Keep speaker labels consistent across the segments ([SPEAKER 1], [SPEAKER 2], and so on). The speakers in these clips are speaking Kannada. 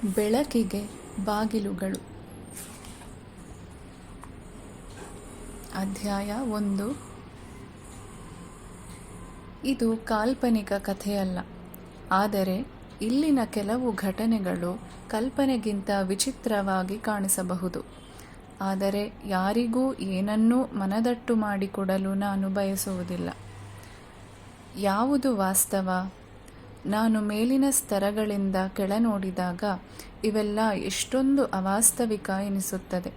[SPEAKER 1] ಬೆಳಕಿಗೆ ಬಾಗಿಲುಗಳು. ಅಧ್ಯಾಯ 1. ಇದು ಕಾಲ್ಪನಿಕ ಕಥೆಯಲ್ಲ, ಆದರೆ ಇಲ್ಲಿನ ಕೆಲವು ಘಟನೆಗಳು ಕಲ್ಪನೆಗಿಂತ ವಿಚಿತ್ರವಾಗಿ ಕಾಣಿಸಬಹುದು. ಆದರೆ ಯಾರಿಗೂ ಏನನ್ನೂ ಮನದಟ್ಟು ಮಾಡಿಕೊಡಲು ನಾನು ಬಯಸುವುದಿಲ್ಲ. ಯಾವುದು ವಾಸ್ತವ? ನಾನು ಮೇಲಿನ ಸ್ತರಗಳಿಂದ ಕೆಳ ನೋಡಿದಾಗ ಇವೆಲ್ಲ ಎಷ್ಟೊಂದು ಅವಾಸ್ತವಿಕ ಎನಿಸುತ್ತದೆ.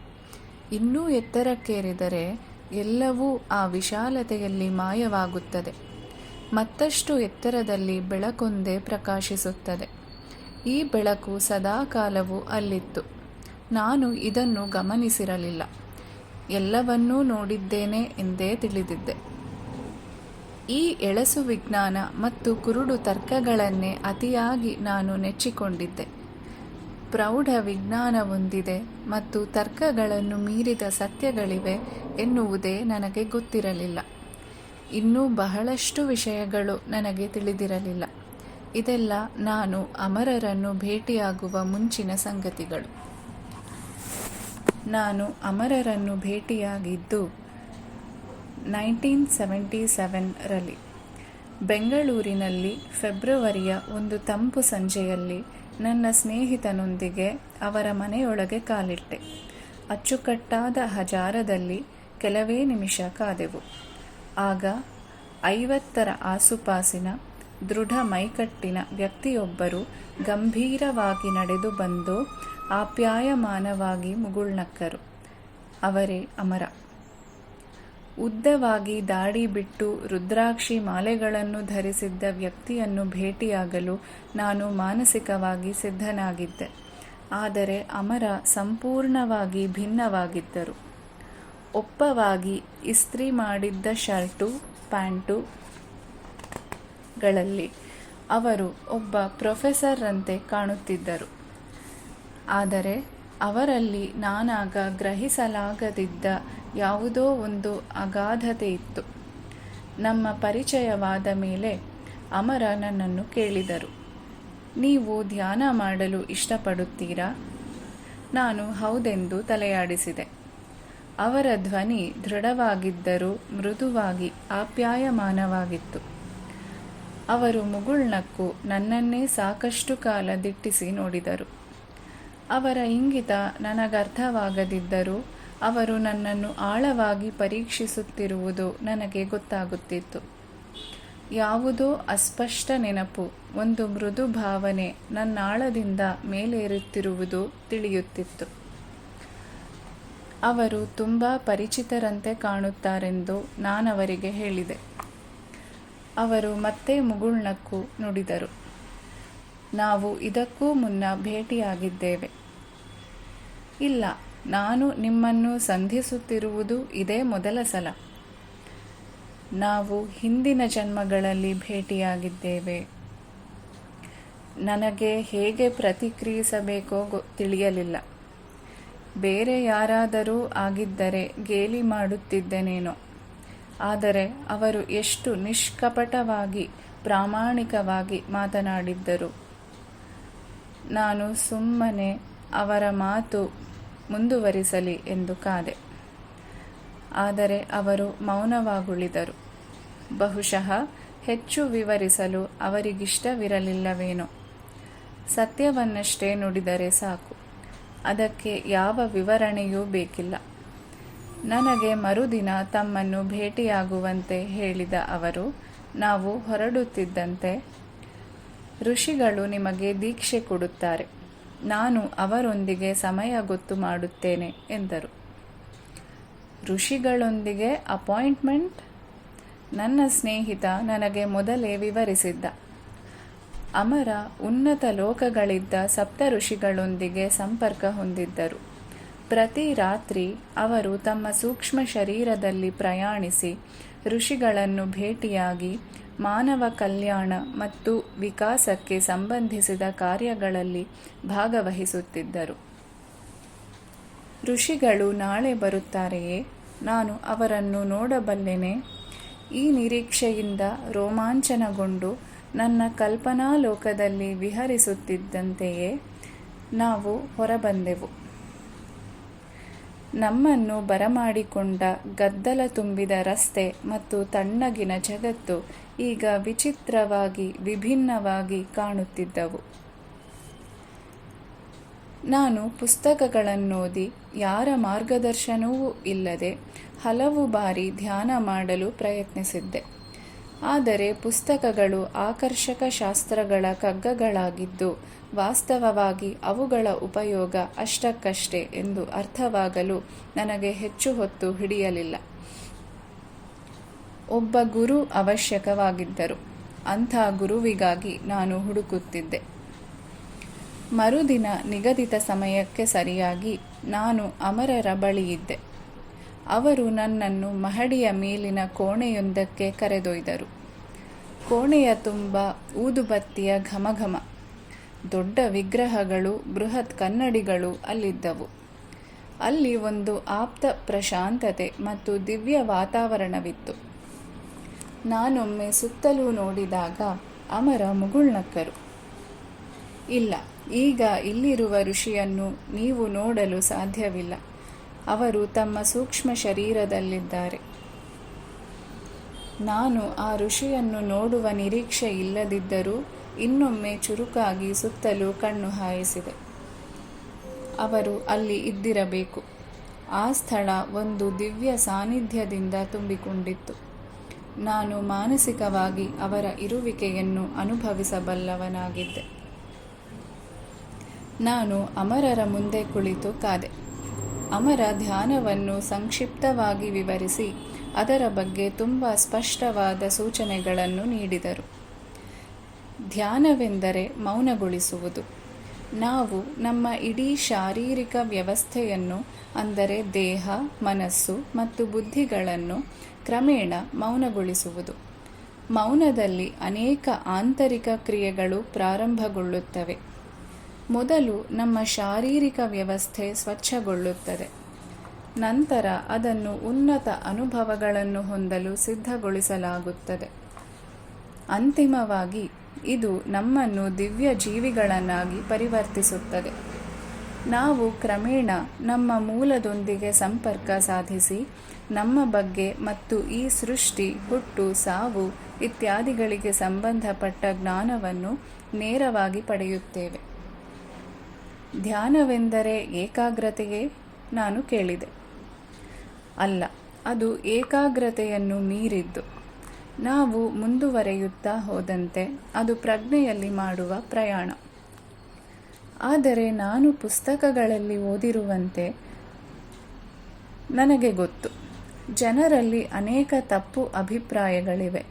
[SPEAKER 1] ಇನ್ನೂ ಎತ್ತರಕ್ಕೇರಿದರೆ ಎಲ್ಲವೂ ಆ ವಿಶಾಲತೆಯಲ್ಲಿ ಮಾಯವಾಗುತ್ತದೆ. ಮತ್ತಷ್ಟು ಎತ್ತರದಲ್ಲಿ ಬೆಳಕೊಂದೇ ಪ್ರಕಾಶಿಸುತ್ತದೆ. ಈ ಬೆಳಕು ಸದಾಕಾಲವೂ ಅಲ್ಲಿತ್ತು. ನಾನು ಇದನ್ನು ಗಮನಿಸಿರಲಿಲ್ಲ. ಎಲ್ಲವನ್ನೂ ನೋಡಿದ್ದೇನೆ ಎಂದೇ ತಿಳಿದಿದ್ದೆ. ಈ ಎಳಸು ವಿಜ್ಞಾನ ಮತ್ತು ಕುರುಡು ತರ್ಕಗಳನ್ನೇ ಅತಿಯಾಗಿ ನಾನು ನೆಚ್ಚಿಕೊಂಡಿದ್ದೆ. ಪ್ರೌಢ ವಿಜ್ಞಾನವೊಂದಿದೆ ಮತ್ತು ತರ್ಕಗಳನ್ನು ಮೀರಿದ ಸತ್ಯಗಳಿವೆ ಎನ್ನುವುದೇ ನನಗೆ ಗೊತ್ತಿರಲಿಲ್ಲ. ಇನ್ನೂ ಬಹಳಷ್ಟು ವಿಷಯಗಳು ನನಗೆ ತಿಳಿದಿರಲಿಲ್ಲ. ಇದೆಲ್ಲ ನಾನು ಅಮರರನ್ನು ಭೇಟಿಯಾಗುವ ಮುಂಚಿನ ಸಂಗತಿಗಳು. ನಾನು ಅಮರರನ್ನು ಭೇಟಿಯಾಗಿದ್ದು 1977ರಲ್ಲಿ ಬೆಂಗಳೂರಿನಲ್ಲಿ ಫೆಬ್ರವರಿಯ ಒಂದು ತಂಪು ಸಂಜೆಯಲ್ಲಿ ನನ್ನ ಸ್ನೇಹಿತನೊಂದಿಗೆ ಅವರ ಮನೆಯೊಳಗೆ ಕಾಲಿಟ್ಟೆ. ಅಚ್ಚುಕಟ್ಟಾದ ಹಜಾರದಲ್ಲಿ ಕೆಲವೇ ನಿಮಿಷ ಕಾದೆವು. ಆಗ 50ರ ಆಸುಪಾಸಿನ ದೃಢ ಮೈಕಟ್ಟಿನ ವ್ಯಕ್ತಿಯೊಬ್ಬರು ಗಂಭೀರವಾಗಿ ನಡೆದು ಬಂದು ಆಪ್ಯಾಯಮಾನವಾಗಿ ಮುಗುಳ್ನಕ್ಕರು. ಅವರೇ ಅಮರ. ಉದ್ದವಾಗಿ ದಾಡಿ ಬಿಟ್ಟು ರುದ್ರಾಕ್ಷಿ ಮಾಲೆಗಳನ್ನು ಧರಿಸಿದ್ದ ವ್ಯಕ್ತಿಯನ್ನು ಭೇಟಿಯಾಗಲು ನಾನು ಮಾನಸಿಕವಾಗಿ ಸಿದ್ಧನಾಗಿದ್ದೆ. ಆದರೆ ಅಮರ ಸಂಪೂರ್ಣವಾಗಿ ಭಿನ್ನವಾಗಿದ್ದರು. ಒಪ್ಪವಾಗಿ ಇಸ್ತ್ರಿ ಮಾಡಿದ್ದ ಶರ್ಟು ಪ್ಯಾಂಟುಗಳಲ್ಲಿ ಅವರು ಒಬ್ಬ ಪ್ರೊಫೆಸರ್ರಂತೆ ಕಾಣುತ್ತಿದ್ದರು. ಆದರೆ ಅವರಲ್ಲಿ ನಾನಾಗ ಗ್ರಹಿಸಲಾಗದಿದ್ದ ಯಾವುದೋ ಒಂದು ಅಗಾಧತೆ ಇತ್ತು. ನಮ್ಮ ಪರಿಚಯವಾದ ಮೇಲೆ ಅಮರ ನನ್ನನ್ನು ಕೇಳಿದರು, ನೀವು ಧ್ಯಾನ ಮಾಡಲು ಇಷ್ಟಪಡುತ್ತೀರಾ? ನಾನು ಹೌದೆಂದು ತಲೆಯಾಡಿಸಿದೆ. ಅವರ ಧ್ವನಿ ದೃಢವಾಗಿದ್ದರೂ ಮೃದುವಾಗಿ ಆಪ್ಯಾಯಮಾನವಾಗಿತ್ತು. ಅವರು ಮುಗುಳ್ನಕ್ಕು ನನ್ನನ್ನೇ ಸಾಕಷ್ಟು ಕಾಲ ದಿಟ್ಟಿಸಿ ನೋಡಿದರು. ಅವರ ಇಂಗಿತ ನನಗರ್ಥವಾಗದಿದ್ದರೂ ಅವರು ನನ್ನನ್ನು ಆಳವಾಗಿ ಪರೀಕ್ಷಿಸುತ್ತಿರುವುದು ನನಗೆ ಗೊತ್ತಾಗುತ್ತಿತ್ತು. ಯಾವುದೋ ಅಸ್ಪಷ್ಟ ನೆನಪು, ಒಂದು ಮೃದು ಭಾವನೆ ನನ್ನಾಳದಿಂದ ಮೇಲೇರುತ್ತಿರುವುದು ತಿಳಿಯುತ್ತಿತ್ತು. ಅವರು ತುಂಬ ಪರಿಚಿತರಂತೆ ಕಾಣುತ್ತಾರೆಂದು ನಾನವರಿಗೆ ಹೇಳಿದೆ. ಅವರು ಮತ್ತೆ ಮುಗುಳ್ನಕ್ಕು ನುಡಿದರು, ನಾವು ಇದಕ್ಕೂ ಮುನ್ನ ಭೇಟಿಯಾಗಿದ್ದೇವೆ. ಇಲ್ಲ, ನಾನು ನಿಮ್ಮನ್ನು ಸಂಧಿಸುತ್ತಿರುವುದು ಇದೇ ಮೊದಲ ಸಲ. ನಾವು ಹಿಂದಿನ ಜನ್ಮಗಳಲ್ಲಿ ಭೇಟಿಯಾಗಿದ್ದೇವೆ. ನನಗೆ ಹೇಗೆ ಪ್ರತಿಕ್ರಿಯಿಸಬೇಕೋ ತಿಳಿಯಲಿಲ್ಲ. ಬೇರೆ ಯಾರಾದರೂ ಆಗಿದ್ದರೆ ಗೇಲಿ ಮಾಡುತ್ತಿದ್ದೆನೇನೋ. ಆದರೆ ಅವರು ಎಷ್ಟು ನಿಷ್ಕಪಟವಾಗಿ ಪ್ರಾಮಾಣಿಕವಾಗಿ ಮಾತನಾಡಿದ್ದರು. ನಾನು ಸುಮ್ಮನೆ ಅವರ ಮಾತು ಮುಂದುವರಿಸಲಿ ಎಂದು ಕಾದೆ. ಆದರೆ ಅವರು ಮೌನವಾಗುಳಿದರು. ಬಹುಶಃ ಹೆಚ್ಚು ವಿವರಿಸಲು ಅವರಿಗಿಷ್ಟವಿರಲಿಲ್ಲವೇನೋ. ಸತ್ಯವನ್ನಷ್ಟೇ ನುಡಿದರೆ ಸಾಕು, ಅದಕ್ಕೆ ಯಾವ ವಿವರಣೆಯೂ ಬೇಕಿಲ್ಲ. ನನಗೆ ಮರುದಿನ ತಮ್ಮನ್ನು ಭೇಟಿಯಾಗುವಂತೆ ಹೇಳಿದ ಅವರು, ನಾವು ಹೊರಡುತ್ತಿದ್ದಂತೆ, ಋಷಿಗಳು ನಿಮಗೆ ದೀಕ್ಷೆ ಕೊಡುತ್ತಾರೆ, ನಾನು ಅವರೊಂದಿಗೆ ಸಮಯ ಗೊತ್ತು ಮಾಡುತ್ತೇನೆ ಎಂದರು. ಋಷಿಗಳೊಂದಿಗೆ ಅಪಾಯಿಂಟ್ಮೆಂಟ್? ನನ್ನ ಸ್ನೇಹಿತ ನನಗೆ ಮೊದಲೇ ವಿವರಿಸಿದ್ದ. ಅಮರ ಉನ್ನತ ಲೋಕಗಳಿದ್ದ ಸಪ್ತ ಋಷಿಗಳೊಂದಿಗೆ ಸಂಪರ್ಕ ಹೊಂದಿದ್ದರು. ಪ್ರತಿ ರಾತ್ರಿ ಅವರು ತಮ್ಮ ಸೂಕ್ಷ್ಮ ಶರೀರದಲ್ಲಿ ಪ್ರಯಾಣಿಸಿ ಋಷಿಗಳನ್ನು ಭೇಟಿಯಾಗಿ ಮಾನವ ಕಲ್ಯಾಣ ಮತ್ತು ವಿಕಾಸಕ್ಕೆ ಸಂಬಂಧಿಸಿದ ಕಾರ್ಯಗಳಲ್ಲಿ ಭಾಗವಹಿಸುತ್ತಿದ್ದರು. ಋಷಿಗಳು ನಾಳೆ ಬರುತ್ತಾರೆಯೇ? ನಾನು ಅವರನ್ನು ನೋಡಬಲ್ಲೆನೆ? ಈ ನಿರೀಕ್ಷೆಯಿಂದ ರೋಮಾಂಚನಗೊಂಡು ನನ್ನ ಕಲ್ಪನಾ ಲೋಕದಲ್ಲಿ ವಿಹರಿಸುತ್ತಿದ್ದಂತೆಯೇ ನಾವು ಹೊರಬಂದೆವು. ನಮ್ಮನ್ನು ಬರಮಾಡಿಕೊಂಡ ಗದ್ದಲ ತುಂಬಿದ ರಸ್ತೆ ಮತ್ತು ತಣ್ಣಗಿನ ಜಗತ್ತು ಈಗ ವಿಚಿತ್ರವಾಗಿ ವಿಭಿನ್ನವಾಗಿ ಕಾಣುತ್ತಿದ್ದವು. ನಾನು ಪುಸ್ತಕಗಳನ್ನೋದಿ ಯಾರ ಮಾರ್ಗದರ್ಶನವೂ ಇಲ್ಲದೆ ಹಲವು ಬಾರಿ ಧ್ಯಾನ ಮಾಡಲು ಪ್ರಯತ್ನಿಸಿದ್ದೆ. ಆದರೆ ಪುಸ್ತಕಗಳು ಆಕರ್ಷಕ ಶಾಸ್ತ್ರಗಳ ಕಗ್ಗಗಳಾಗಿದ್ದು ವಾಸ್ತವವಾಗಿ ಅವುಗಳ ಉಪಯೋಗ ಅಷ್ಟಕ್ಕಷ್ಟೇ ಎಂದು ಅರ್ಥವಾಗಲು ನನಗೆ ಹೆಚ್ಚು ಹೊತ್ತು ಹಿಡಿಯಲಿಲ್ಲ. ಒಬ್ಬ ಗುರು ಅವಶ್ಯಕವಾಗಿದ್ದರು. ಅಂಥ ಗುರುವಿಗಾಗಿ ನಾನು ಹುಡುಕುತ್ತಿದ್ದೆ. ಮರುದಿನ ನಿಗದಿತ ಸಮಯಕ್ಕೆ ಸರಿಯಾಗಿ ನಾನು ಅಮರರ ಬಳಿಯಿದ್ದೆ. ಅವರು ನನ್ನನ್ನು ಮಹಡಿಯ ಮೇಲಿನ ಕೋಣೆಯೊಂದಕ್ಕೆ ಕರೆದೊಯ್ದರು. ಕೋಣೆಯ ತುಂಬ ಊದುಬತ್ತಿಯ ಘಮಘಮ. ದೊಡ್ಡ ವಿಗ್ರಹಗಳು, ಬೃಹತ್ ಕನ್ನಡಿಗಳು ಅಲ್ಲಿದ್ದವು. ಅಲ್ಲಿ ಒಂದು ಆಪ್ತ ಪ್ರಶಾಂತತೆ ಮತ್ತು ದಿವ್ಯ ವಾತಾವರಣವಿತ್ತು. ನಾನೊಮ್ಮೆ ಸುತ್ತಲೂ ನೋಡಿದಾಗ ಅಮರ ಮುಗುಳ್ನಕ್ಕರು. ಇಲ್ಲ, ಈಗ ಇಲ್ಲಿರುವ ಋಷಿಯನ್ನು ನೀವು ನೋಡಲು ಸಾಧ್ಯವಿಲ್ಲ. ಅವರು ತಮ್ಮ ಸೂಕ್ಷ್ಮ ಶರೀರದಲ್ಲಿದ್ದಾರೆ. ನಾನು ಆ ಋಷಿಯನ್ನು ನೋಡುವ ನಿರೀಕ್ಷೆ ಇಲ್ಲದಿದ್ದರೂ ಇನ್ನೊಮ್ಮೆ ಚುರುಕಾಗಿ ಸುತ್ತಲೂ ಕಣ್ಣು ಹಾಯಿಸಿದೆ. ಅವರು ಅಲ್ಲಿ ಇದ್ದಿರಬೇಕು. ಆ ಸ್ಥಳ ಒಂದು ದಿವ್ಯ ಸಾನ್ನಿಧ್ಯದಿಂದ ತುಂಬಿಕೊಂಡಿತ್ತು. ನಾನು ಮಾನಸಿಕವಾಗಿ ಅವರ ಇರುವಿಕೆಯನ್ನು ಅನುಭವಿಸಬಲ್ಲವನಾಗಿದ್ದೆ. ನಾನು ಅಮರರ ಮುಂದೆ ಕುಳಿತು ಕಾದೆ. ಅಮರ ಧ್ಯಾನವನ್ನು ಸಂಕ್ಷಿಪ್ತವಾಗಿ ವಿವರಿಸಿ ಅದರ ಬಗ್ಗೆ ತುಂಬ ಸ್ಪಷ್ಟವಾದ ಸೂಚನೆಗಳನ್ನು ನೀಡಿದರು. ಧ್ಯಾನವೆಂದರೆ ಮೌನಗೊಳಿಸುವುದು. ನಾವು ನಮ್ಮ ಇಡೀ ಶಾರೀರಿಕ ವ್ಯವಸ್ಥೆಯನ್ನು, ಅಂದರೆ ದೇಹ, ಮನಸ್ಸು ಮತ್ತು ಬುದ್ಧಿಗಳನ್ನು ಕ್ರಮೇಣ ಮೌನಗೊಳಿಸುವುದು. ಮೌನದಲ್ಲಿ ಅನೇಕ ಆಂತರಿಕ ಕ್ರಿಯೆಗಳು ಪ್ರಾರಂಭಗೊಳ್ಳುತ್ತವೆ. ಮೊದಲು ನಮ್ಮ ಶಾರೀರಿಕ ವ್ಯವಸ್ಥೆ ಸ್ವಚ್ಛಗೊಳ್ಳುತ್ತದೆ. ನಂತರ ಅದನ್ನು ಉನ್ನತ ಅನುಭವಗಳನ್ನು ಹೊಂದಲು ಸಿದ್ಧಗೊಳಿಸಲಾಗುತ್ತದೆ. ಅಂತಿಮವಾಗಿ ಇದು ನಮ್ಮನ್ನು ದಿವ್ಯ ಜೀವಿಗಳನ್ನಾಗಿ ಪರಿವರ್ತಿಸುತ್ತದೆ. ನಾವು ಕ್ರಮೇಣ ನಮ್ಮ ಮೂಲದೊಂದಿಗೆ ಸಂಪರ್ಕ ಸಾಧಿಸಿ ನಮ್ಮ ಬಗ್ಗೆ ಮತ್ತು ಈ ಸೃಷ್ಟಿ, ಹುಟ್ಟು, ಸಾವು ಇತ್ಯಾದಿಗಳಿಗೆ ಸಂಬಂಧಪಟ್ಟ ಜ್ಞಾನವನ್ನು ನೇರವಾಗಿ ಪಡೆಯುತ್ತೇವೆ. ಧ್ಯಾನವೆಂದರೆ ಏಕಾಗ್ರತೆಯೇ? ನಾನು ಕೇಳಿದೆ. ಅಲ್ಲ, ಅದು ಏಕಾಗ್ರತೆಯನ್ನು ಮೀರಿದ್ದು. ನಾವು ಮುಂದುವರೆಯುತ್ತಾ ಹೋದಂತೆ ಅದು ಪ್ರಜ್ಞೆಯಲ್ಲಿ ಮಾಡುವ ಪ್ರಯಾಣ. ಆದರೆ ನಾನು ಪುಸ್ತಕಗಳಲ್ಲಿ ಓದಿರುವಂತೆ ನನಗೆ ಗೊತ್ತು, ಜನರಲ್ಲಿ ಅನೇಕ ತಪ್ಪು ಅಭಿಪ್ರಾಯಗಳಿವೆ.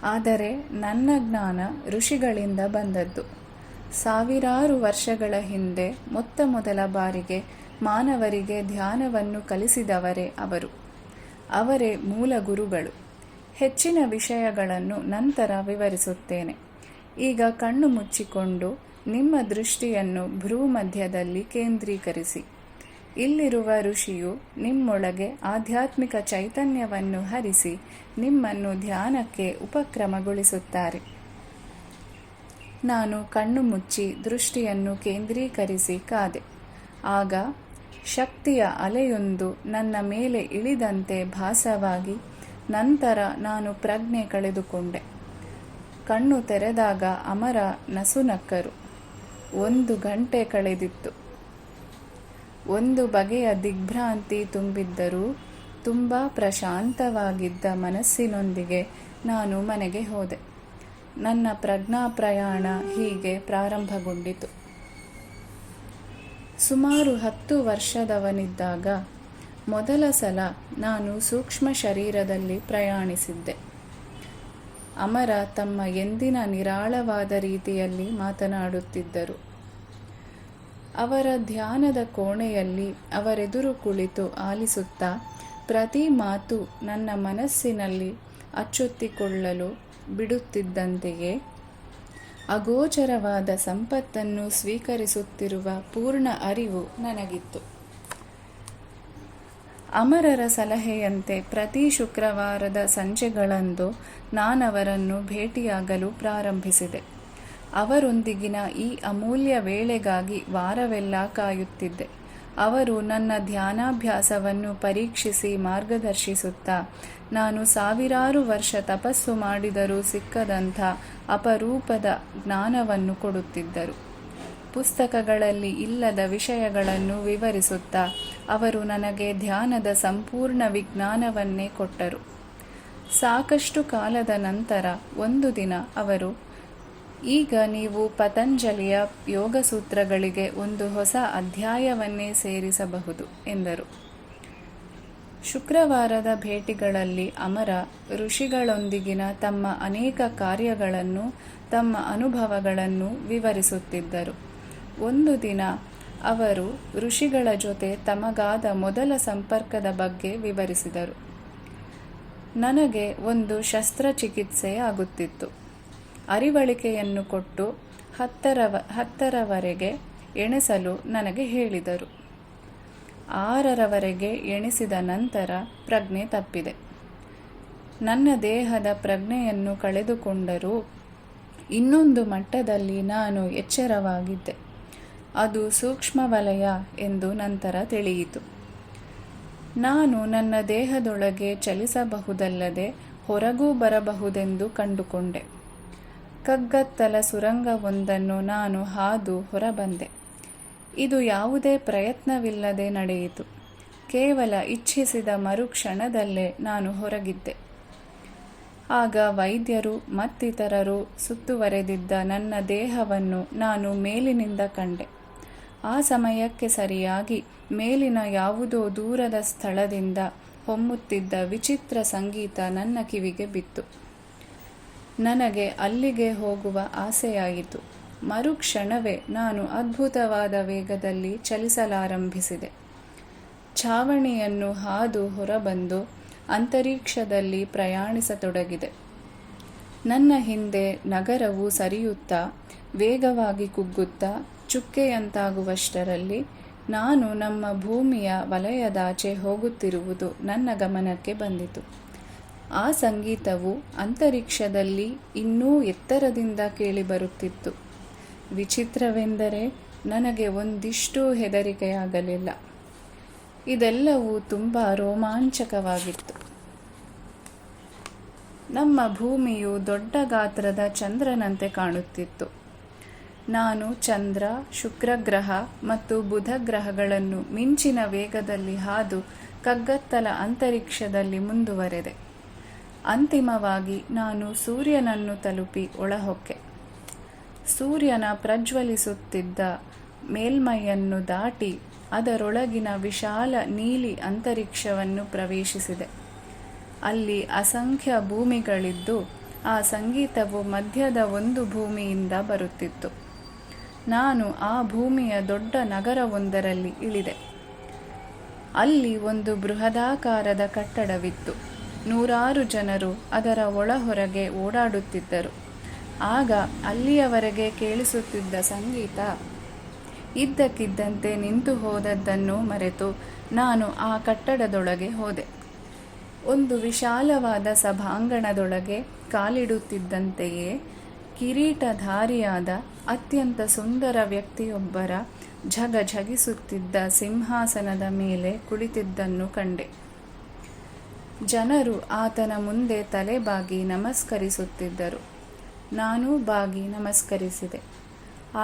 [SPEAKER 1] ಆದರೆ ನನ್ನ ಜ್ಞಾನ ಋಷಿಗಳಿಂದ ಬಂದದ್ದು. ಸಾವಿರಾರು ವರ್ಷಗಳ ಹಿಂದೆ ಮೊದಲ ಬಾರಿಗೆ ಮಾನವರಿಗೆ ಧ್ಯಾನವನ್ನು ಕಲಿಸಿದವರೇ ಅವರು. ಅವರೇ ಮೂಲ ಗುರುಗಳು. ಹೆಚ್ಚಿನ ವಿಷಯಗಳನ್ನು ನಂತರ ವಿವರಿಸುತ್ತೇನೆ. ಈಗ ಕಣ್ಣು ಮುಚ್ಚಿಕೊಂಡು ನಿಮ್ಮ ದೃಷ್ಟಿಯನ್ನು ಭ್ರೂಮಧ್ಯದಲ್ಲಿ ಕೇಂದ್ರೀಕರಿಸಿ. ಇಲ್ಲಿರುವ ಋಷಿಯು ನಿಮ್ಮೊಳಗೆ ಆಧ್ಯಾತ್ಮಿಕ ಚೈತನ್ಯವನ್ನು ಹರಿಸಿ ನಿಮ್ಮನ್ನು ಧ್ಯಾನಕ್ಕೆ ಉಪಕ್ರಮಗೊಳಿಸುತ್ತಾರೆ. ನಾನು ಕಣ್ಣು ಮುಚ್ಚಿ ದೃಷ್ಟಿಯನ್ನು ಕೇಂದ್ರೀಕರಿಸಿ ಕಾದೆ. ಆಗ ಶಕ್ತಿಯ ಅಲೆಯೊಂದು ನನ್ನ ಮೇಲೆ ಇಳಿದಂತೆ ಭಾಸವಾಗಿ ನಂತರ ನಾನು ಪ್ರಜ್ಞೆ ಕಳೆದುಕೊಂಡೆ. ಕಣ್ಣು ತೆರೆದಾಗ ಅಮರ ನಸುನಕ್ಕರು. 1 ಗಂಟೆ ಕಳೆದಿತ್ತು. ಒಂದು ಬಗೆಯ ದಿಗ್ಭ್ರಾಂತಿ ತುಂಬಿದ್ದರೂ ತುಂಬ ಪ್ರಶಾಂತವಾಗಿದ್ದ ಮನಸ್ಸಿನೊಂದಿಗೆ ನಾನು ಮನೆಗೆ ಹೋದೆ. ನನ್ನ ಪ್ರಜ್ಞಾ ಪ್ರಯಾಣ ಹೀಗೆ ಪ್ರಾರಂಭಗೊಂಡಿತು. ಸುಮಾರು 10 ವರ್ಷದವನಿದ್ದಾಗ ಮೊದಲ ಸಲ ನಾನು ಸೂಕ್ಷ್ಮ ಶರೀರದಲ್ಲಿ ಪ್ರಯಾಣಿಸಿದ್ದೆ. ಅಮರ ತಮ್ಮ ಎಂದಿನ ನಿರಾಳವಾದ ರೀತಿಯಲ್ಲಿ ಮಾತನಾಡುತ್ತಿದ್ದರು. ಅವರ ಧ್ಯಾನದ ಕೋಣೆಯಲ್ಲಿ ಅವರೆದುರು ಕುಳಿತು ಆಲಿಸುತ್ತಾ ಪ್ರತಿ ಮಾತು ನನ್ನ ಮನಸ್ಸಿನಲ್ಲಿ ಅಚ್ಚೊತ್ತಿಕೊಳ್ಳಲು ಬಿಡುತ್ತಿದ್ದಂತೆಯೇ ಅಗೋಚರವಾದ ಸಂಪತ್ತನ್ನು ಸ್ವೀಕರಿಸುತ್ತಿರುವ ಪೂರ್ಣ ಅರಿವು ನನಗಿತ್ತು. ಅಮರರ ಸಲಹೆಯಂತೆ ಪ್ರತಿ ಶುಕ್ರವಾರದ ಸಂಜೆಗಳಂದು ನಾನವರನ್ನು ಭೇಟಿಯಾಗಲು ಪ್ರಾರಂಭಿಸಿದೆ. ಅವರೊಂದಿಗಿನ ಈ ಅಮೂಲ್ಯ ವೇಳೆಗಾಗಿ ವಾರವೆಲ್ಲ ಕಾಯುತ್ತಿದ್ದೆ. ಅವರು ನನ್ನ ಧ್ಯಾನಾಭ್ಯಾಸವನ್ನು ಪರೀಕ್ಷಿಸಿ ಮಾರ್ಗದರ್ಶಿಸುತ್ತಾ ನಾನು ಸಾವಿರಾರು ವರ್ಷ ತಪಸ್ಸು ಮಾಡಿದರೂ ಸಿಕ್ಕದಂಥ ಅಪರೂಪದ ಜ್ಞಾನವನ್ನು ಕೊಡುತ್ತಿದ್ದರು. ಪುಸ್ತಕಗಳಲ್ಲಿ ಇಲ್ಲದ ವಿಷಯಗಳನ್ನು ವಿವರಿಸುತ್ತಾ ಅವರು ನನಗೆ ಧ್ಯಾನದ ಸಂಪೂರ್ಣ ವಿಜ್ಞಾನವನ್ನೇ ಕೊಟ್ಟರು. ಸಾಕಷ್ಟು ಕಾಲದ ನಂತರ ಒಂದು ದಿನ ಅವರು, ಈಗ ನೀವು ಪತಂಜಲಿಯ ಯೋಗಸೂತ್ರಗಳಿಗೆ ಒಂದು ಹೊಸ ಅಧ್ಯಾಯವನ್ನೇ ಸೇರಿಸಬಹುದು ಎಂದರು. ಶುಕ್ರವಾರದ ಭೇಟಿಗಳಲ್ಲಿ ಅಮರ ಋಷಿಗಳೊಂದಿಗಿನ ತಮ್ಮ ಅನೇಕ ಕಾರ್ಯಗಳನ್ನು, ತಮ್ಮ ಅನುಭವಗಳನ್ನು ವಿವರಿಸುತ್ತಿದ್ದರು. ಒಂದು ದಿನ ಅವರು ಋಷಿಗಳ ಜೊತೆ ತಮಗಾದ ಮೊದಲ ಸಂಪರ್ಕದ ಬಗ್ಗೆ ವಿವರಿಸಿದರು. ನನಗೆ ಒಂದು ಶಸ್ತ್ರಚಿಕಿತ್ಸೆ ಆಗುತ್ತಿತ್ತು. ಅರಿವಳಿಕೆಯನ್ನು ಕೊಟ್ಟು 10ರವರೆಗೆ ಎಣಿಸಲು ನನಗೆ ಹೇಳಿದರು. 6ರವರೆಗೆ ಎಣಿಸಿದ ನಂತರ ಪ್ರಜ್ಞೆ ತಪ್ಪಿದೆ. ನನ್ನ ದೇಹದ ಪ್ರಜ್ಞೆಯನ್ನು ಕಳೆದುಕೊಂಡರೂ ಇನ್ನೊಂದು ಮಟ್ಟದಲ್ಲಿ ನಾನು ಎಚ್ಚರವಾಗಿದ್ದೆ. ಅದು ಸೂಕ್ಷ್ಮ ವಲಯ ಎಂದು ನಂತರ ತಿಳಿಯಿತು. ನಾನು ನನ್ನ ದೇಹದೊಳಗೆ ಚಲಿಸಬಹುದಲ್ಲದೆ ಹೊರಗೂ ಬರಬಹುದೆಂದು ಕಂಡುಕೊಂಡೆ. ಕಗ್ಗತ್ತಲ ಸುರಂಗವೊಂದನ್ನು ನಾನು ಹಾದು ಹೊರಬಂದೆ. ಇದು ಯಾವುದೇ ಪ್ರಯತ್ನವಿಲ್ಲದೆ ನಡೆಯಿತು. ಕೇವಲ ಇಚ್ಛಿಸಿದ ಮರುಕ್ಷಣದಲ್ಲೇ ನಾನು ಹೊರಗಿದ್ದೆ. ಆಗ ವೈದ್ಯರು ಮತ್ತಿತರರು ಸುತ್ತುವರೆದಿದ್ದ ನನ್ನ ದೇಹವನ್ನು ನಾನು ಮೇಲಿನಿಂದ ಕಂಡೆ. ಆ ಸಮಯಕ್ಕೆ ಸರಿಯಾಗಿ ಮೇಲಿನ ಯಾವುದೋ ದೂರದ ಸ್ಥಳದಿಂದ ಹೊಮ್ಮುತ್ತಿದ್ದ ವಿಚಿತ್ರ ಸಂಗೀತ ನನ್ನ ಕಿವಿಗೆ ಬಿತ್ತು. ನನಗೆ ಅಲ್ಲಿಗೆ ಹೋಗುವ ಆಸೆಯಾಯಿತು. ಮರುಕ್ಷಣವೇ ನಾನು ಅದ್ಭುತವಾದ ವೇಗದಲ್ಲಿ ಚಲಿಸಲಾರಂಭಿಸಿದೆ. ಛಾವಣಿಯನ್ನು ಹಾದು ಹೊರಬಂದು ಅಂತರಿಕ್ಷದಲ್ಲಿ ಪ್ರಯಾಣಿಸತೊಡಗಿದೆ. ನನ್ನ ಹಿಂದೆ ನಗರವು ಸರಿಯುತ್ತಾ ವೇಗವಾಗಿ ಕುಗ್ಗುತ್ತಾ ಚುಕ್ಕೆಯಂತಾಗುವಷ್ಟರಲ್ಲಿ ನಾನು ನಮ್ಮ ಭೂಮಿಯ ವಲಯದಾಚೆ ಹೋಗುತ್ತಿರುವುದು ನನ್ನ ಗಮನಕ್ಕೆ ಬಂದಿತು. ಆ ಸಂಗೀತವು ಅಂತರಿಕ್ಷದಲ್ಲಿ ಇನ್ನೂ ಎತ್ತರದಿಂದ ಕೇಳಿಬರುತ್ತಿತ್ತು. ವಿಚಿತ್ರವೆಂದರೆ ನನಗೆ ಒಂದಿಷ್ಟೂ ಹೆದರಿಕೆಯಾಗಲಿಲ್ಲ. ಇದೆಲ್ಲವೂ ತುಂಬ ರೋಮಾಂಚಕವಾಗಿತ್ತು. ನಮ್ಮ ಭೂಮಿಯು ದೊಡ್ಡ ಗಾತ್ರದ ಚಂದ್ರನಂತೆ ಕಾಣುತ್ತಿತ್ತು. ನಾನು ಚಂದ್ರ, ಶುಕ್ರಗ್ರಹ ಮತ್ತು ಬುಧ ಗ್ರಹಗಳನ್ನು ಮಿಂಚಿನ ವೇಗದಲ್ಲಿ ಹಾದು ಕಗ್ಗತ್ತಲ ಅಂತರಿಕ್ಷದಲ್ಲಿ ಮುಂದುವರೆದೆ. ಅಂತಿಮವಾಗಿ ನಾನು ಸೂರ್ಯನನ್ನು ತಲುಪಿ ಒಳಹೊಕ್ಕೆ. ಸೂರ್ಯನ ಪ್ರಜ್ವಲಿಸುತ್ತಿದ್ದ ಮೇಲ್ಮೈಯನ್ನು ದಾಟಿ ಅದರೊಳಗಿನ ವಿಶಾಲ ನೀಲಿ ಅಂತರಿಕ್ಷವನ್ನು ಪ್ರವೇಶಿಸಿದೆ. ಅಲ್ಲಿ ಅಸಂಖ್ಯ ಭೂಮಿಗಳಿದ್ದು ಆ ಸಂಗೀತವು ಮಧ್ಯದ ಒಂದು ಭೂಮಿಯಿಂದ ಬರುತ್ತಿತ್ತು. ನಾನು ಆ ಭೂಮಿಯ ದೊಡ್ಡ ನಗರವೊಂದರಲ್ಲಿ ಇಳಿದೆ. ಅಲ್ಲಿ ಒಂದು ಬೃಹದಾಕಾರದ ಕಟ್ಟಡವಿತ್ತು. 100 ಜನರು ಅದರ ಒಳಹೊರಗೆ ಓಡಾಡುತ್ತಿದ್ದರು. ಆಗ ಅಲ್ಲಿಯವರೆಗೆ ಕೇಳಿಸುತ್ತಿದ್ದ ಸಂಗೀತ ಇದ್ದಕ್ಕಿದ್ದಂತೆ ನಿಂತು ಹೋದದ್ದನ್ನು ಮರೆತು ನಾನು ಆ ಕಟ್ಟಡದೊಳಗೆ ಹೋದೆ. ಒಂದು ವಿಶಾಲವಾದ ಸಭಾಂಗಣದೊಳಗೆ ಕಾಲಿಡುತ್ತಿದ್ದಂತೆಯೇ ಕಿರೀಟಧಾರಿಯಾದ ಅತ್ಯಂತ ಸುಂದರ ವ್ಯಕ್ತಿಯೊಬ್ಬರ ಝಗಝಗಿಸುತ್ತಿದ್ದ ಸಿಂಹಾಸನದ ಮೇಲೆ ಕುಳಿತಿದ್ದನ್ನು ಕಂಡೆ. ಜನರು ಆತನ ಮುಂದೆ ತಲೆಬಾಗಿ ನಮಸ್ಕರಿಸುತ್ತಿದ್ದರು. ನಾನೂ ಬಾಗಿ ನಮಸ್ಕರಿಸಿದೆ.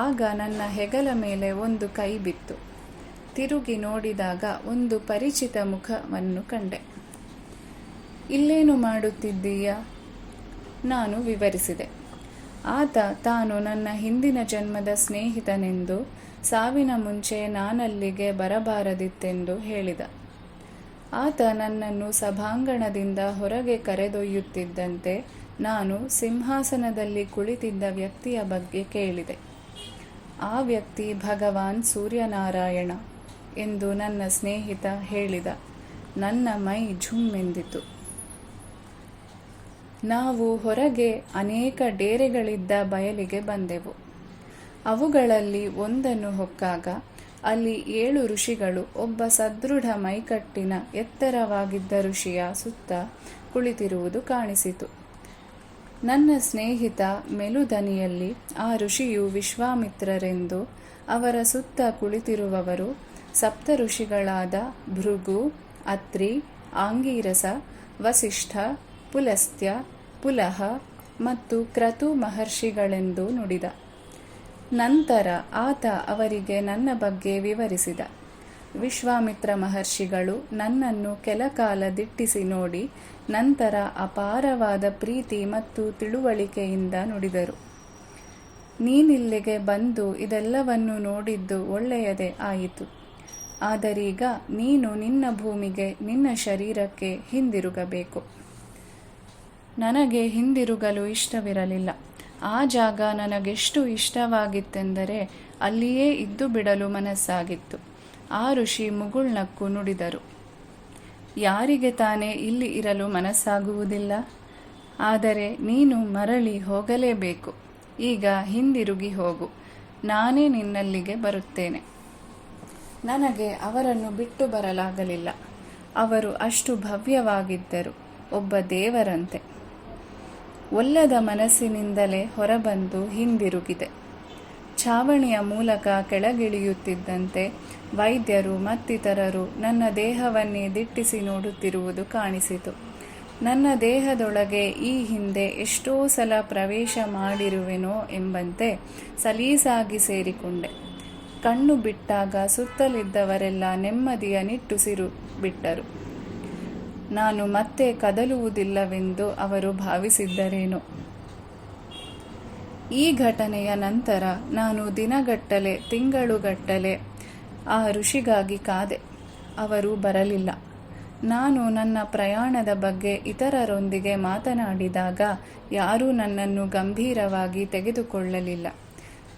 [SPEAKER 1] ಆಗ ನನ್ನ ಹೆಗಲ ಮೇಲೆ ಒಂದು ಕೈ ಬಿತ್ತು. ತಿರುಗಿ ನೋಡಿದಾಗ ಒಂದು ಪರಿಚಿತ ಮುಖವನ್ನು ಕಂಡೆ. ಇಲ್ಲೇನು ಮಾಡುತ್ತಿದ್ದೀಯಾ? ನಾನು ವಿವರಿಸಿದೆ. ಆತ ತಾನು ನನ್ನ ಹಿಂದಿನ ಜನ್ಮದ ಸ್ನೇಹಿತನೆಂದು, ಸಾವಿನ ಮುಂಚೆ ನಾನಲ್ಲಿಗೆ ಬರಬಾರದಿತ್ತೆಂದು ಹೇಳಿದ. ಆತ ನನ್ನನ್ನು ಸಭಾಂಗಣದಿಂದ ಹೊರಗೆ ಕರೆದೊಯ್ಯುತ್ತಿದ್ದಂತೆ ನಾನು ಸಿಂಹಾಸನದಲ್ಲಿ ಕುಳಿತಿದ್ದ ವ್ಯಕ್ತಿಯ ಬಗ್ಗೆ ಕೇಳಿದೆ. ಆ ವ್ಯಕ್ತಿ ಭಗವಾನ್ ಸೂರ್ಯನಾರಾಯಣ ಎಂದು ನನ್ನ ಸ್ನೇಹಿತ ಹೇಳಿದ. ನನ್ನ ಮೈ ಝುಮ್ಮೆಂದಿತು. ನಾವು ಹೊರಗೆ ಅನೇಕ ಡೇರೆಗಳಿದ್ದ ಬಯಲಿಗೆ ಬಂದೆವು. ಅವುಗಳಲ್ಲಿ ಒಂದನ್ನು ಹೊಕ್ಕಾಗ ಅಲ್ಲಿ 7 ಋಷಿಗಳು ಒಬ್ಬ ಸದೃಢ ಮೈಕಟ್ಟಿನ ಎತ್ತರವಾಗಿದ್ದ ಋಷಿಯ ಸುತ್ತ ಕುಳಿತಿರುವುದು ಕಾಣಿಸಿತು. ನನ್ನ ಸ್ನೇಹಿತ ಮೆಲುದನಿಯಲ್ಲಿ ಆ ಋಷಿಯು ವಿಶ್ವಾಮಿತ್ರರೆಂದು, ಅವರ ಸುತ್ತ ಕುಳಿತಿರುವವರು ಸಪ್ತ ಋಷಿಗಳಾದ ಭೃಗು, ಅತ್ರಿ, ಆಂಗೀರಸ, ವಸಿಷ್ಠ, ಪುಲಸ್ತ್ಯ, ಪುಲಹ ಮತ್ತು ಕ್ರತು ಮಹರ್ಷಿಗಳೆಂದು ನುಡಿದ. ನಂತರ ಆತ ಅವರಿಗೆ ನನ್ನ ಬಗ್ಗೆ ವಿವರಿಸಿದ. ವಿಶ್ವಾಮಿತ್ರ ಮಹರ್ಷಿಗಳು ನನ್ನನ್ನು ಕೆಲಕಾಲ ದಿಟ್ಟಿಸಿ ನೋಡಿ ನಂತರ ಅಪಾರವಾದ ಪ್ರೀತಿ ಮತ್ತು ತಿಳುವಳಿಕೆಯಿಂದ ನುಡಿದರು. ನೀನಿಲ್ಲಿಗೆ ಬಂದು ಇದೆಲ್ಲವನ್ನು ನೋಡಿದ್ದು ಒಳ್ಳೆಯದೇ ಆಯಿತು. ಆದರೀಗ ನೀನು ನಿನ್ನ ಭೂಮಿಗೆ, ನಿನ್ನ ಶರೀರಕ್ಕೆ ಹಿಂದಿರುಗಬೇಕು. ನನಗೆ ಹಿಂದಿರುಗಲು ಇಷ್ಟವಿರಲಿಲ್ಲ. ಆ ಜಾಗ ನನಗೆಷ್ಟು ಇಷ್ಟವಾಗಿತ್ತೆಂದರೆ ಅಲ್ಲಿಯೇ ಇದ್ದು ಬಿಡಲು ಮನಸ್ಸಾಗಿತ್ತು. ಆ ಋಷಿ ಮುಗುಳ್ನಕ್ಕು ನುಡಿದರು, ಯಾರಿಗೆ ತಾನೇ ಇಲ್ಲಿ ಇರಲು ಮನಸ್ಸಾಗುವುದಿಲ್ಲ? ಆದರೆ ನೀನು ಮರಳಿ ಹೋಗಲೇಬೇಕು. ಈಗ ಹಿಂದಿರುಗಿ ಹೋಗು, ನಾನೇ ನಿನ್ನಲ್ಲಿಗೆ ಬರುತ್ತೇನೆ. ನನಗೆ ಅವರನ್ನು ಬಿಟ್ಟು ಬರಲಾಗಲಿಲ್ಲ. ಅವರು ಅಷ್ಟು ಭವ್ಯವಾಗಿದ್ದರು, ಒಬ್ಬ ದೇವರಂತೆ. ಒಲ್ಲದ ಮನಸ್ಸಿನಿಂದಲೇ ಹೊರಬಂದು ಹಿಂದಿರುಗಿದೆ. ಛಾವಣಿಯ ಮೂಲಕ ಕೆಳಗಿಳಿಯುತ್ತಿದ್ದಂತೆ ವೈದ್ಯರು ಮತ್ತಿತರರು ನನ್ನ ದೇಹವನ್ನೇ ದಿಟ್ಟಿಸಿ ನೋಡುತ್ತಿರುವುದು ಕಾಣಿಸಿತು. ನನ್ನ ದೇಹದೊಳಗೆ ಈ ಹಿಂದೆ ಎಷ್ಟೋ ಸಲ ಪ್ರವೇಶ ಮಾಡಿರುವೆನೋ ಎಂಬಂತೆ ಸಲೀಸಾಗಿ ಸೇರಿಕೊಂಡೆ. ಕಣ್ಣು ಬಿಟ್ಟಾಗ ಸುತ್ತಲಿದ್ದವರೆಲ್ಲ ನೆಮ್ಮದಿಯ ನಿಟ್ಟುಸಿರು ಬಿಟ್ಟರು. ನಾನು ಮತ್ತೆ ಕದಲುವುದಿಲ್ಲವೆಂದು ಅವರು ಭಾವಿಸಿದ್ದರೇನೋ. ಈ ಘಟನೆಯ ನಂತರ ನಾನು ದಿನಗಟ್ಟಲೆ, ತಿಂಗಳುಗಟ್ಟಲೆ ಆ ಋಷಿಗಾಗಿ ಕಾದೆ. ಅವರು ಬರಲಿಲ್ಲ. ನಾನು ನನ್ನ ಪ್ರಯಾಣದ ಬಗ್ಗೆ ಇತರರೊಂದಿಗೆ ಮಾತನಾಡಿದಾಗ ಯಾರೂ ನನ್ನನ್ನು ಗಂಭೀರವಾಗಿ ತೆಗೆದುಕೊಳ್ಳಲಿಲ್ಲ.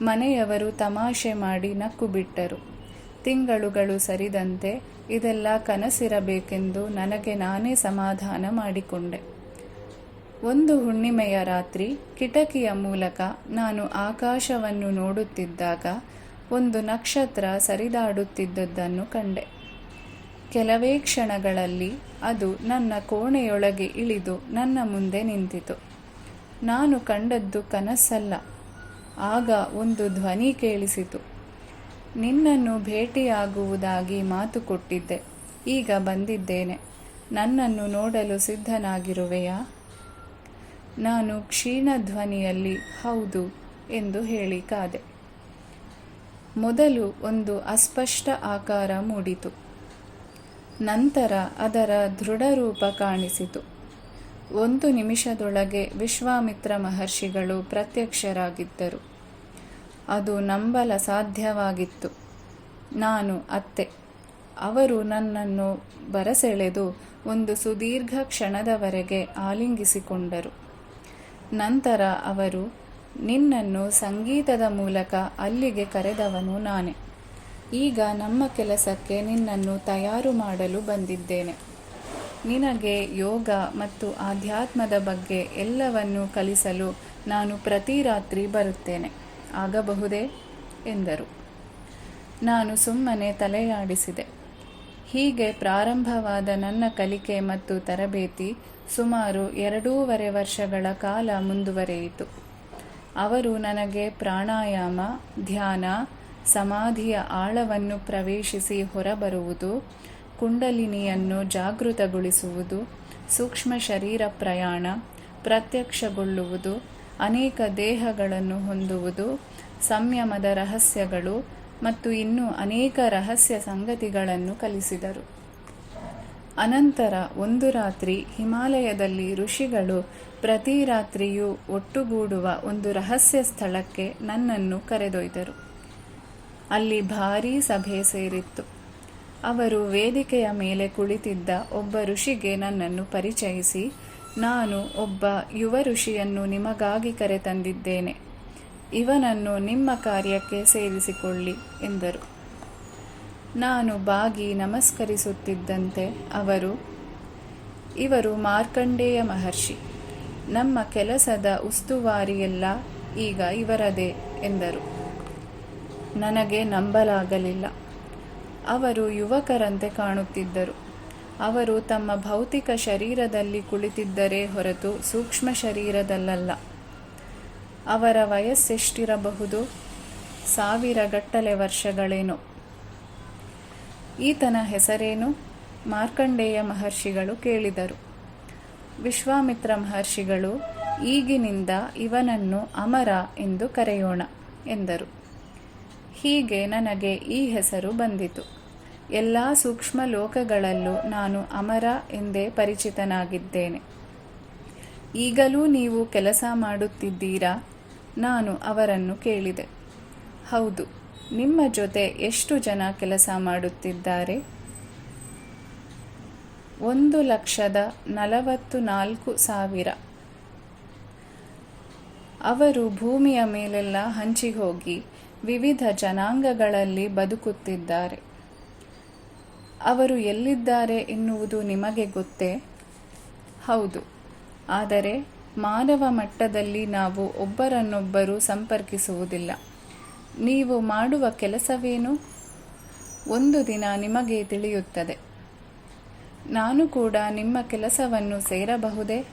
[SPEAKER 1] ಮನೆಯವರು ತಮಾಷೆ ಮಾಡಿ ನಕ್ಕು ಬಿಟ್ಟರು. ತಿಂಗಳುಗಳು ಸರಿದಂತೆ ಇದೆಲ್ಲ ಕನಸಿರಬೇಕೆಂದು ನನಗೆ ನಾನೇ ಸಮಾಧಾನ ಮಾಡಿಕೊಂಡೆ. ಒಂದು ಹುಣ್ಣಿಮೆಯ ರಾತ್ರಿ ಕಿಟಕಿಯ ಮೂಲಕ ನಾನು ಆಕಾಶವನ್ನು ನೋಡುತ್ತಿದ್ದಾಗ ಒಂದು ನಕ್ಷತ್ರ ಸರಿದಾಡುತ್ತಿದ್ದುದನ್ನು ಕಂಡೆ. ಕೆಲವೇ ಕ್ಷಣಗಳಲ್ಲಿ ಅದು ನನ್ನ ಕೋಣೆಯೊಳಗೆ ಇಳಿದು ನನ್ನ ಮುಂದೆ ನಿಂತಿತು. ನಾನು ಕಂಡದ್ದು ಕನಸಲ್ಲ. ಆಗ ಒಂದು ಧ್ವನಿ ಕೇಳಿಸಿತು. ನಿನ್ನನ್ನು ಭೇಟಿಯಾಗುವುದಾಗಿ ಮಾತು ಕೊಟ್ಟಿದ್ದೆ. ಈಗ ಬಂದಿದ್ದೇನೆ. ನನ್ನನ್ನು ನೋಡಲು ಸಿದ್ಧನಾಗಿರುವೆಯಾ? ನಾನು ಕ್ಷೀಣ ಧ್ವನಿಯಲ್ಲಿ ಹೌದು ಎಂದು ಹೇಳಿ ಕಾದೆ. ಮೊದಲು ಒಂದು ಅಸ್ಪಷ್ಟ ಆಕಾರ ಮೂಡಿತು. ನಂತರ ಅದರ ದೃಢರೂಪ ಕಾಣಿಸಿತು. 1 ನಿಮಿಷದೊಳಗೆ ವಿಶ್ವಾಮಿತ್ರ ಮಹರ್ಷಿಗಳು ಪ್ರತ್ಯಕ್ಷರಾಗಿದ್ದರು. ಅದು ನಂಬಲ ಸಾಧ್ಯವಾಗಿತ್ತು. ನಾನು ಅತ್ತೆ. ಅವರು ನನ್ನನ್ನು ಬರಸೆಳೆದು ಒಂದು ಸುದೀರ್ಘ ಕ್ಷಣದವರೆಗೆ ಆಲಿಂಗಿಸಿಕೊಂಡರು. ನಂತರ ಅವರು, ನಿನ್ನನ್ನು ಸಂಗೀತದ ಮೂಲಕ ಅಲ್ಲಿಗೆ ಕರೆದವನು ನಾನೇ. ಈಗ ನಮ್ಮ ಕೆಲಸಕ್ಕೆ ನಿನ್ನನ್ನು ತಯಾರು ಮಾಡಲು ಬಂದಿದ್ದೇನೆ. ನಿನಗೆ ಯೋಗ ಮತ್ತು ಆಧ್ಯಾತ್ಮದ ಬಗ್ಗೆ ಎಲ್ಲವನ್ನೂ ಕಲಿಸಲು ನಾನು ಪ್ರತಿ ರಾತ್ರಿ ಬರುತ್ತೇನೆ. ಆಗಬಹುದೇ ಎಂದರು. ನಾನು ಸುಮ್ಮನೆ ತಲೆಯಾಡಿಸಿದೆ. ಹೀಗೆ ಪ್ರಾರಂಭವಾದ ನನ್ನ ಕಲಿಕೆ ಮತ್ತು ತರಬೇತಿ ಸುಮಾರು 2.5 ವರ್ಷಗಳ ಕಾಲ ಮುಂದುವರೆಯಿತು. ಅವರು ನನಗೆ ಪ್ರಾಣಾಯಾಮ, ಧ್ಯಾನ, ಸಮಾಧಿಯ ಆಳವನ್ನು ಪ್ರವೇಶಿಸಿ ಹೊರಬರುವುದು, ಕುಂಡಲಿನಿಯನ್ನು ಜಾಗೃತಗೊಳಿಸುವುದು, ಸೂಕ್ಷ್ಮ ಶರೀರ ಪ್ರಯಾಣ, ಪ್ರತ್ಯಕ್ಷಗೊಳ್ಳುವುದು, ಅನೇಕ ದೇಹಗಳನ್ನು ಹೊಂದುವುದು, ಸಂಯಮದ ರಹಸ್ಯಗಳು ಮತ್ತು ಇನ್ನೂ ಅನೇಕ ರಹಸ್ಯ ಸಂಗತಿಗಳನ್ನು ಕಲಿಸಿದರು. ಅನಂತರ ಒಂದು ರಾತ್ರಿ ಹಿಮಾಲಯದಲ್ಲಿ ಋಷಿಗಳು ಪ್ರತಿ ರಾತ್ರಿಯೂ ಒಟ್ಟುಗೂಡುವ ಒಂದು ರಹಸ್ಯ ಸ್ಥಳಕ್ಕೆ ನನ್ನನ್ನು ಕರೆದೊಯ್ದರು. ಅಲ್ಲಿ ಭಾರೀ ಸಭೆ ಸೇರಿತ್ತು. ಅವರು ವೇದಿಕೆಯ ಮೇಲೆ ಕುಳಿತಿದ್ದ ಒಬ್ಬ ಋಷಿಗೆ ನನ್ನನ್ನು ಪರಿಚಯಿಸಿ, ನಾನು ಒಬ್ಬ ಯುವ ಋಷಿಯನ್ನು ನಿಮಗಾಗಿ ಕರೆತಂದಿದ್ದೇನೆ. ಇವನನ್ನು ನಿಮ್ಮ ಕಾರ್ಯಕ್ಕೆ ಸೇರಿಸಿಕೊಳ್ಳಿ ಎಂದರು. ನಾನು ಬಾಗಿ ನಮಸ್ಕರಿಸುತ್ತಿದ್ದಂತೆ ಅವರು, ಇವರು ಮಾರ್ಕಂಡೇಯ ಮಹರ್ಷಿ. ನಮ್ಮ ಕೆಲಸದ ಉಸ್ತುವಾರಿಯೆಲ್ಲ ಈಗ ಇವರದೇ ಎಂದರು. ನನಗೆ ನಂಬಲಾಗಲಿಲ್ಲ. ಅವರು ಯುವಕರಂತೆ ಕಾಣುತ್ತಿದ್ದರು. ಅವರು ತಮ್ಮ ಭೌತಿಕ ಶರೀರದಲ್ಲಿ ಕುಳಿತಿದ್ದರೇ ಹೊರತು ಸೂಕ್ಷ್ಮ ಶರೀರದಲ್ಲಲ್ಲ. ಅವರ ವಯಸ್ಸೆಷ್ಟಿರಬಹುದು? 1000 ಗಟ್ಟಲೆ ವರ್ಷಗಳೇನೋ. ಈತನ ಹೆಸರೇನು? ಮಾರ್ಕಂಡೇಯ ಮಹರ್ಷಿಗಳು ಕೇಳಿದರು. ವಿಶ್ವಾಮಿತ್ರ ಮಹರ್ಷಿಗಳು, ಈಗಿನಿಂದ ಇವನನ್ನು ಅಮರ ಎಂದು ಕರೆಯೋಣ ಎಂದರು. ಹೀಗೆ ನನಗೆ ಈ ಹೆಸರು ಬಂದಿತು. ಎಲ್ಲ ಸೂಕ್ಷ್ಮ ಲೋಕಗಳಲ್ಲೂ ನಾನು ಅಮರ ಎಂದೇ ಪರಿಚಿತನಾಗಿದ್ದೇನೆ. ಈಗಲೂ ನೀವು ಕೆಲಸ ಮಾಡುತ್ತಿದ್ದೀರಾ? ನಾನು ಅವರನ್ನು ಕೇಳಿದೆ. ಹೌದು. ನಿಮ್ಮ ಜೊತೆ ಎಷ್ಟು ಜನ ಕೆಲಸ ಮಾಡುತ್ತಿದ್ದಾರೆ? 1,44,000. ಅವರು ಭೂಮಿಯ ಮೇಲೆಲ್ಲ ಹಂಚಿಹೋಗಿ ವಿವಿಧ ಜನಾಂಗಗಳಲ್ಲಿ ಬದುಕುತ್ತಿದ್ದಾರೆ. ಅವರು ಎಲ್ಲಿದ್ದಾರೆ ಎನ್ನುವುದು ನಿಮಗೆ ಗೊತ್ತೇ? ಹೌದು. ಆದರೆ ಮಾನವ ಮಟ್ಟದಲ್ಲಿ ನಾವು ಒಬ್ಬರನ್ನೊಬ್ಬರು ಸಂಪರ್ಕಿಸುವುದಿಲ್ಲ. ನೀವು ಮಾಡುವ ಕೆಲಸವೇನು? ಒಂದು ದಿನ ನಿಮಗೆ ತಿಳಿಯುತ್ತದೆ. ನಾನು ಕೂಡ ನಿಮ್ಮ ಕೆಲಸವನ್ನು ಸೇರಬಹುದೇ?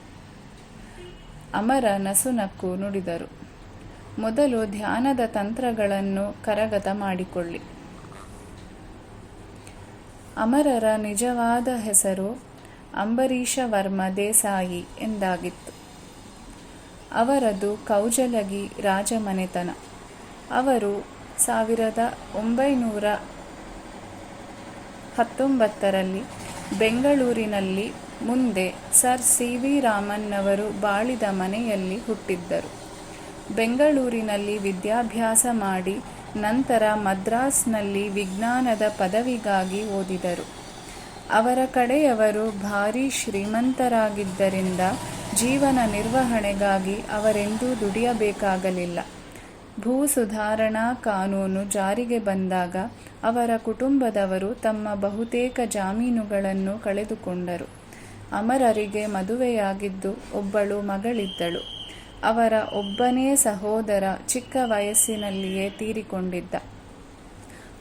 [SPEAKER 1] ಅಮರ ನಸುನಕ್ಕು ನುಡಿದರು. ಮೊದಲು ಧ್ಯಾನದ ತಂತ್ರಗಳನ್ನು ಕರಗತ ಮಾಡಿಕೊಳ್ಳಿ. ಅಮರರ ನಿಜವಾದ ಹೆಸರು ಅಂಬರೀಷವರ್ಮ ದೇಸಾಯಿ ಎಂದಾಗಿತ್ತು. ಅವರದು ಕೌಜಲಗಿ ರಾಜಮನೆತನ. ಅವರು 1919ರಲ್ಲಿ ಬೆಂಗಳೂರಿನಲ್ಲಿ, ಮುಂದೆ ಸರ್ ಸಿ.ವಿ. ರಾಮನ್ನವರು ಬಾಳಿದ ಮನೆಯಲ್ಲಿ ಹುಟ್ಟಿದ್ದರು. ಬೆಂಗಳೂರಿನಲ್ಲಿ ವಿದ್ಯಾಭ್ಯಾಸ ಮಾಡಿ ನಂತರ ಮದ್ರಾಸ್ನಲ್ಲಿ ವಿಜ್ಞಾನದ ಪದವಿಗಾಗಿ ಓದಿದರು. ಅವರ ಕಡೆಯವರು ಭಾರೀ ಶ್ರೀಮಂತರಾಗಿದ್ದರಿಂದ ಜೀವನ ನಿರ್ವಹಣೆಗಾಗಿ ಅವರೆಂದೂ ದುಡಿಯಬೇಕಾಗಲಿಲ್ಲ. ಭೂ ಸುಧಾರಣಾ ಕಾನೂನು ಜಾರಿಗೆ ಬಂದಾಗ ಅವರ ಕುಟುಂಬದವರು ತಮ್ಮ ಬಹುತೇಕ ಜಾಮೀನುಗಳನ್ನು ಕಳೆದುಕೊಂಡರು. ಅಮರರಿಗೆ ಮದುವೆಯಾಗಿದ್ದು ಒಬ್ಬಳು ಮಗಳಿದ್ದಳು. ಅವರ ಒಬ್ಬನೇ ಸಹೋದರ ಚಿಕ್ಕ ವಯಸ್ಸಿನಲ್ಲಿಯೇ ತೀರಿಕೊಂಡಿದ್ದ.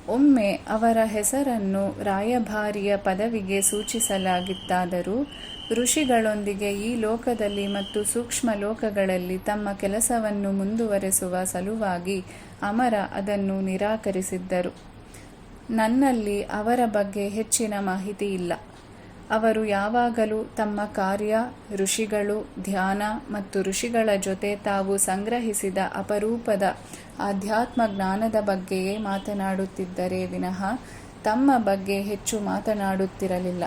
[SPEAKER 1] ಒಮ್ಮೆ ಅವರ ಹೆಸರನ್ನು ರಾಯಭಾರಿಯ ಪದವಿಗೆ ಸೂಚಿಸಲಾಗಿತ್ತಾದರೂ ಋಷಿಗಳೊಂದಿಗೆ ಈ ಲೋಕದಲ್ಲಿ ಮತ್ತು ಸೂಕ್ಷ್ಮ ಲೋಕಗಳಲ್ಲಿ ತಮ್ಮ ಕೆಲಸವನ್ನು ಮುಂದುವರೆಸುವ ಸಲುವಾಗಿ ಅಮರ ಅದನ್ನು ನಿರಾಕರಿಸಿದ್ದರು. ನನ್ನಲ್ಲಿ ಅವರ ಬಗ್ಗೆ ಹೆಚ್ಚಿನ ಮಾಹಿತಿ ಇಲ್ಲ. ಅವರು ಯಾವಾಗಲೂ ತಮ್ಮ ಕಾರ್ಯ, ಋಷಿಗಳು, ಧ್ಯಾನ ಮತ್ತು ಋಷಿಗಳ ಜೊತೆ ತಾವು ಸಂಗ್ರಹಿಸಿದ ಅಪರೂಪದ ಆಧ್ಯಾತ್ಮ ಜ್ಞಾನದ ಬಗ್ಗೆಯೇ ಮಾತನಾಡುತ್ತಿದ್ದರೇ ವಿನಃ ತಮ್ಮ ಬಗ್ಗೆ ಹೆಚ್ಚು ಮಾತನಾಡುತ್ತಿರಲಿಲ್ಲ.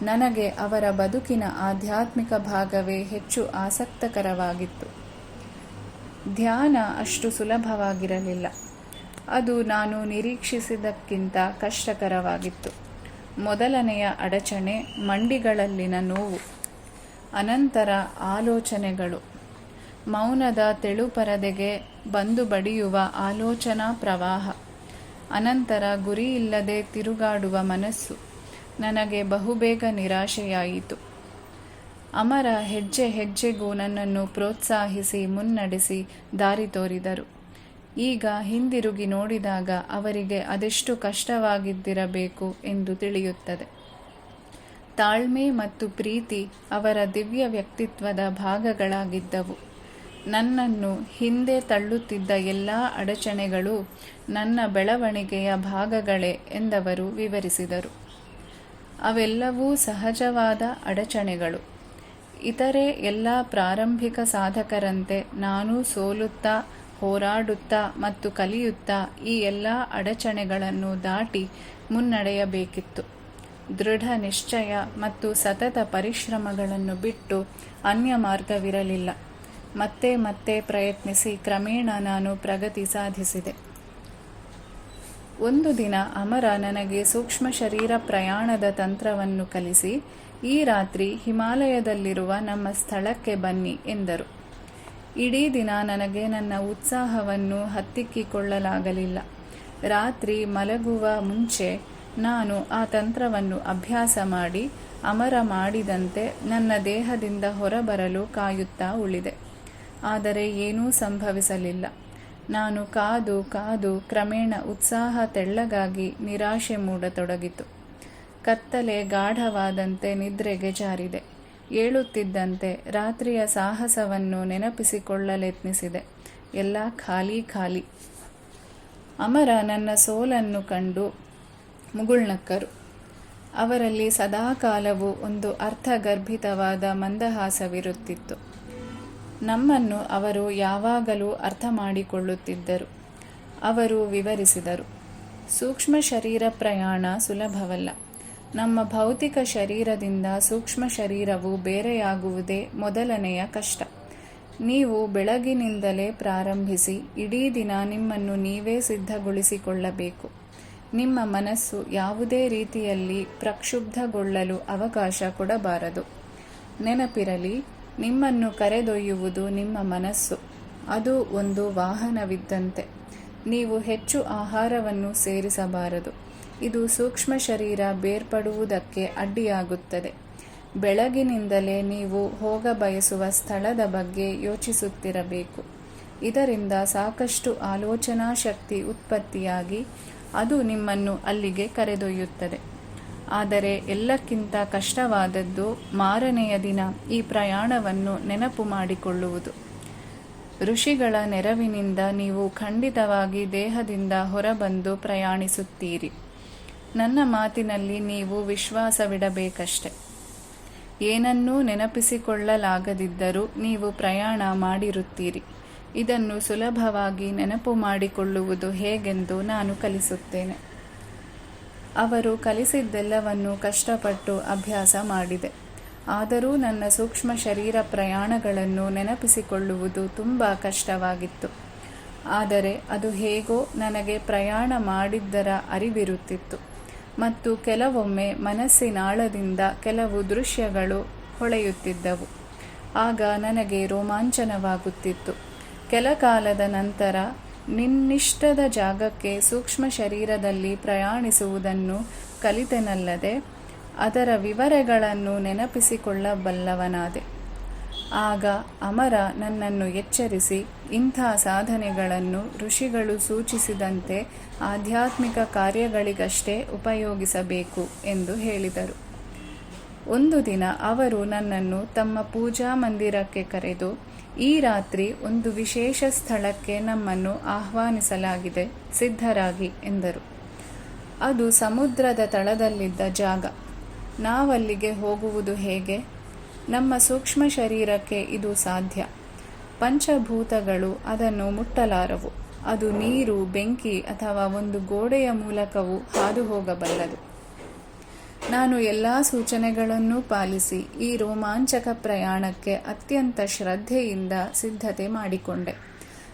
[SPEAKER 1] ನನಗೆ ಅವರ ಬದುಕಿನ ಆಧ್ಯಾತ್ಮಿಕ ಭಾಗವೇ ಹೆಚ್ಚು ಆಸಕ್ತಕರವಾಗಿತ್ತು. ಧ್ಯಾನ ಅಷ್ಟು ಸುಲಭವಾಗಿರಲಿಲ್ಲ. ಅದು ನಾನು ನಿರೀಕ್ಷಿಸಿದ್ದಕ್ಕಿಂತ ಕಷ್ಟಕರವಾಗಿತ್ತು. ಮೊದಲನೆಯ ಅಡಚಣೆ ಮಂಡಿಗಳಲ್ಲಿನ ನೋವು, ಅನಂತರ ಆಲೋಚನೆಗಳು, ಮೌನದ ತೆಳುಪರದೆಗೆ ಬಂದು ಬಡಿಯುವ ಆಲೋಚನಾ ಪ್ರವಾಹ, ಅನಂತರ ಗುರಿಯಿಲ್ಲದೆ ತಿರುಗಾಡುವ ಮನಸ್ಸು. ನನಗೆ ಬಹುಬೇಗ ನಿರಾಶೆಯಾಯಿತು. ಅಮರ ಹೆಜ್ಜೆ ಹೆಜ್ಜೆಗೂ ನನ್ನನ್ನು ಪ್ರೋತ್ಸಾಹಿಸಿ ಮುನ್ನಡೆಸಿ ದಾರಿ ತೋರಿದರು. ಈಗ ಹಿಂದಿರುಗಿ ನೋಡಿದಾಗ ಅವರಿಗೆ ಅದೆಷ್ಟು ಕಷ್ಟವಾಗಿದ್ದಿರಬೇಕು ಎಂದು ತಿಳಿಯುತ್ತದೆ. ತಾಳ್ಮೆ ಮತ್ತು ಪ್ರೀತಿ ಅವರ ದಿವ್ಯ ವ್ಯಕ್ತಿತ್ವದ ಭಾಗಗಳಾಗಿದ್ದವು. ನನ್ನನ್ನು ಹಿಂದೆ ತಳ್ಳುತ್ತಿದ್ದ ಎಲ್ಲ ಅಡಚಣೆಗಳು ನನ್ನ ಬೆಳವಣಿಗೆಯ ಭಾಗಗಳೇ ಎಂದವರು ವಿವರಿಸಿದರು. ಅವೆಲ್ಲವೂ ಸಹಜವಾದ ಅಡಚಣೆಗಳು. ಇತರೆ ಎಲ್ಲ ಪ್ರಾರಂಭಿಕ ಸಾಧಕರಂತೆ ನಾನೂ ಸೋಲುತ್ತಾ, ಹೋರಾಡುತ್ತಾ ಮತ್ತು ಕಲಿಯುತ್ತಾ ಈ ಎಲ್ಲ ಅಡಚಣೆಗಳನ್ನು ದಾಟಿ ಮುನ್ನಡೆಯಬೇಕಿತ್ತು. ದೃಢ ನಿಶ್ಚಯ ಮತ್ತು ಸತತ ಪರಿಶ್ರಮಗಳನ್ನು ಬಿಟ್ಟು ಅನ್ಯ ಮಾರ್ಗವಿರಲಿಲ್ಲ. ಮತ್ತೆ ಮತ್ತೆ ಪ್ರಯತ್ನಿಸಿ ಕ್ರಮೇಣ ನಾನು ಪ್ರಗತಿ ಸಾಧಿಸಿದೆ. ಒಂದು ದಿನ ಅಮರ ನನಗೆ ಸೂಕ್ಷ್ಮ ಶರೀರ ಪ್ರಯಾಣದ ತಂತ್ರವನ್ನು ಕಲಿಸಿ, ಈ ರಾತ್ರಿ ಹಿಮಾಲಯದಲ್ಲಿರುವ ನಮ್ಮ ಸ್ಥಳಕ್ಕೆ ಬನ್ನಿ ಎಂದರು. ಇಡೀ ದಿನ ನನಗೆ ನನ್ನ ಉತ್ಸಾಹವನ್ನು ಹತ್ತಿಕ್ಕಿಕೊಳ್ಳಲಾಗಲಿಲ್ಲ. ರಾತ್ರಿ ಮಲಗುವ ಮುಂಚೆ ನಾನು ಆ ತಂತ್ರವನ್ನು ಅಭ್ಯಾಸ ಮಾಡಿ ಅಮರ ಮಾಡಿದಂತೆ ನನ್ನ ದೇಹದಿಂದ ಹೊರಬರಲು ಕಾಯುತ್ತಾ ಉಳಿದೆ. ಆದರೆ ಏನೂ ಸಂಭವಿಸಲಿಲ್ಲ. ನಾನು ಕಾದು ಕಾದು ಕ್ರಮೇಣ ಉತ್ಸಾಹ ತೆಳ್ಳಗಾಗಿ ನಿರಾಶೆ ಮೂಡತೊಡಗಿತು. ಕತ್ತಲೆ ಗಾಢವಾದಂತೆ ನಿದ್ರೆಗೆ ಜಾರಿದೆ. ಏಳುತ್ತಿದ್ದಂತೆ ರಾತ್ರಿಯ ಸಾಹಸವನ್ನು ನೆನಪಿಸಿಕೊಳ್ಳಲೆತ್ನಿಸಿದೆ. ಎಲ್ಲ ಖಾಲಿ ಖಾಲಿ. ಅಮರ ನನ್ನ ಸೋಲನ್ನು ಕಂಡು ಮುಗುಳ್ನಕ್ಕರು. ಅವರಲ್ಲಿ ಸದಾಕಾಲವೂ ಒಂದು ಅರ್ಥಗರ್ಭಿತವಾದ ಮಂದಹಾಸವಿರುತ್ತಿತ್ತು. ನಮ್ಮನ್ನು ಅವರು ಯಾವಾಗಲೂ ಅರ್ಥ ಮಾಡಿಕೊಳ್ಳುತ್ತಿದ್ದರು. ಅವರು ವಿವರಿಸಿದರು. ಸೂಕ್ಷ್ಮ ಶರೀರ ಪ್ರಯಾಣ ಸುಲಭವಲ್ಲ. ನಮ್ಮ ಭೌತಿಕ ಶರೀರದಿಂದ ಸೂಕ್ಷ್ಮ ಶರೀರವು ಬೇರೆಯಾಗುವುದೇ ಮೊದಲನೆಯ ಕಷ್ಟ. ನೀವು ಬೆಳಗಿನಿಂದಲೇ ಪ್ರಾರಂಭಿಸಿ ಇಡೀ ದಿನ ನಿಮ್ಮನ್ನು ನೀವೇ ಸಿದ್ಧಗೊಳಿಸಿಕೊಳ್ಳಬೇಕು. ನಿಮ್ಮ ಮನಸ್ಸು ಯಾವುದೇ ರೀತಿಯಲ್ಲಿ ಪ್ರಕ್ಷುಬ್ಧಗೊಳ್ಳಲು ಅವಕಾಶ ಕೊಡಬಾರದು. ನೆನಪಿರಲಿ, ನಿಮ್ಮನ್ನು ಕರೆದೊಯ್ಯುವುದು ನಿಮ್ಮ ಮನಸ್ಸು. ಅದು ಒಂದು ವಾಹನವಿದ್ದಂತೆ. ನೀವು ಹೆಚ್ಚು ಆಹಾರವನ್ನು ಸೇರಿಸಬಾರದು. ಇದು ಸೂಕ್ಷ್ಮ ಶರೀರ ಬೇರ್ಪಡುವುದಕ್ಕೆ ಅಡ್ಡಿಯಾಗುತ್ತದೆ. ಬೆಳಗಿನಿಂದಲೇ ನೀವು ಹೋಗಬಯಸುವ ಸ್ಥಳದ ಬಗ್ಗೆ ಯೋಚಿಸುತ್ತಿರಬೇಕು. ಇದರಿಂದ ಸಾಕಷ್ಟು ಆಲೋಚನಾ ಶಕ್ತಿ ಉತ್ಪತ್ತಿಯಾಗಿ ಅದು ನಿಮ್ಮನ್ನು ಅಲ್ಲಿಗೆ ಕರೆದೊಯ್ಯುತ್ತದೆ. ಆದರೆ ಎಲ್ಲಕ್ಕಿಂತ ಕಷ್ಟವಾದದ್ದು ಮಾರನೆಯ ದಿನ ಈ ಪ್ರಯಾಣವನ್ನು ನೆನಪು ಮಾಡಿಕೊಳ್ಳುವುದು. ಋಷಿಗಳ ನೆರವಿನಿಂದ ನೀವು ಖಂಡಿತವಾಗಿ ದೇಹದಿಂದ ಹೊರಬಂದು ಪ್ರಯಾಣಿಸುತ್ತೀರಿ. ನನ್ನ ಮಾತಿನಲ್ಲಿ ನೀವು ವಿಶ್ವಾಸವಿಡಬೇಕಷ್ಟೆ. ಏನನ್ನೂ ನೆನಪಿಸಿಕೊಳ್ಳಲಾಗದಿದ್ದರೂ ನೀವು ಪ್ರಯಾಣ ಮಾಡಿರುತ್ತೀರಿ. ಇದನ್ನು ಸುಲಭವಾಗಿ ನೆನಪು ಮಾಡಿಕೊಳ್ಳುವುದು ಹೇಗೆಂದು ನಾನು ಕಲಿಸುತ್ತೇನೆ. ಅವರು ಕಲಿಸಿದ್ದೆಲ್ಲವನ್ನು ಕಷ್ಟಪಟ್ಟು ಅಭ್ಯಾಸ ಮಾಡಿದೆ. ಆದರೂ ನನ್ನ ಸೂಕ್ಷ್ಮ ಶರೀರ ಪ್ರಯಾಣಗಳನ್ನು ನೆನಪಿಸಿಕೊಳ್ಳುವುದು ತುಂಬ ಕಷ್ಟವಾಗಿತ್ತು. ಆದರೆ ಅದು ಹೇಗೋ ನನಗೆ ಪ್ರಯಾಣ ಮಾಡಿದ್ದರ ಅರಿವಿರುತ್ತಿತ್ತು ಮತ್ತು ಕೆಲವೊಮ್ಮೆ ಮನಸ್ಸಿನಾಳದಿಂದ ಕೆಲವು ದೃಶ್ಯಗಳು ಹೊಳೆಯುತ್ತಿದ್ದವು. ಆಗ ನನಗೆ ರೋಮಾಂಚನವಾಗುತ್ತಿತ್ತು. ಕೆಲಕಾಲದ ನಂತರ ನಿನ್ನಿಷ್ಟದ ಜಾಗಕ್ಕೆ ಸೂಕ್ಷ್ಮ ಶರೀರದಲ್ಲಿ ಪ್ರಯಾಣಿಸುವುದನ್ನು ಕಲಿತೆನಲ್ಲದೆ ಅದರ ವಿವರಗಳನ್ನು ನೆನಪಿಸಿಕೊಳ್ಳಬಲ್ಲವನಾದೆ. ಆಗ ಅಮರ ನನ್ನನ್ನು ಎಚ್ಚರಿಸಿ, ಇಂಥ ಸಾಧನೆಗಳನ್ನು ಋಷಿಗಳು ಸೂಚಿಸಿದಂತೆ ಆಧ್ಯಾತ್ಮಿಕ ಕಾರ್ಯಗಳಿಗಷ್ಟೇ ಉಪಯೋಗಿಸಬೇಕು ಎಂದು ಹೇಳಿದರು. ಒಂದು ದಿನ ಅವರು ನನ್ನನ್ನು ತಮ್ಮ ಪೂಜಾ ಮಂದಿರಕ್ಕೆ ಕರೆದು, ಈ ರಾತ್ರಿ ಒಂದು ವಿಶೇಷ ಸ್ಥಳಕ್ಕೆ ನಮ್ಮನ್ನು ಆಹ್ವಾನಿಸಲಾಗಿದೆ, ಸಿದ್ಧರಾಗಿ ಎಂದರು. ಅದು ಸಮುದ್ರದ ತಳದಲ್ಲಿದ್ದ ಜಾಗ. ನಾವಲ್ಲಿಗೆ ಹೋಗುವುದು ಹೇಗೆ? ನಮ್ಮ ಸೂಕ್ಷ್ಮ ಶರೀರಕ್ಕೆ ಇದು ಸಾಧ್ಯ. ಪಂಚಭೂತಗಳು ಅದನ್ನು ಮುಟ್ಟಲಾರವು. ಅದು ನೀರು, ಬೆಂಕಿ ಅಥವಾ ಒಂದು ಗೋಡೆಯ ಮೂಲಕವೂ ಹಾದು ಹೋಗಬಲ್ಲದು. ನಾನು ಎಲ್ಲ ಸೂಚನೆಗಳನ್ನೂ ಪಾಲಿಸಿ ಈ ರೋಮಾಂಚಕ ಪ್ರಯಾಣಕ್ಕೆ ಅತ್ಯಂತ ಶ್ರದ್ಧೆಯಿಂದ ಸಿದ್ಧತೆ ಮಾಡಿಕೊಂಡೆ.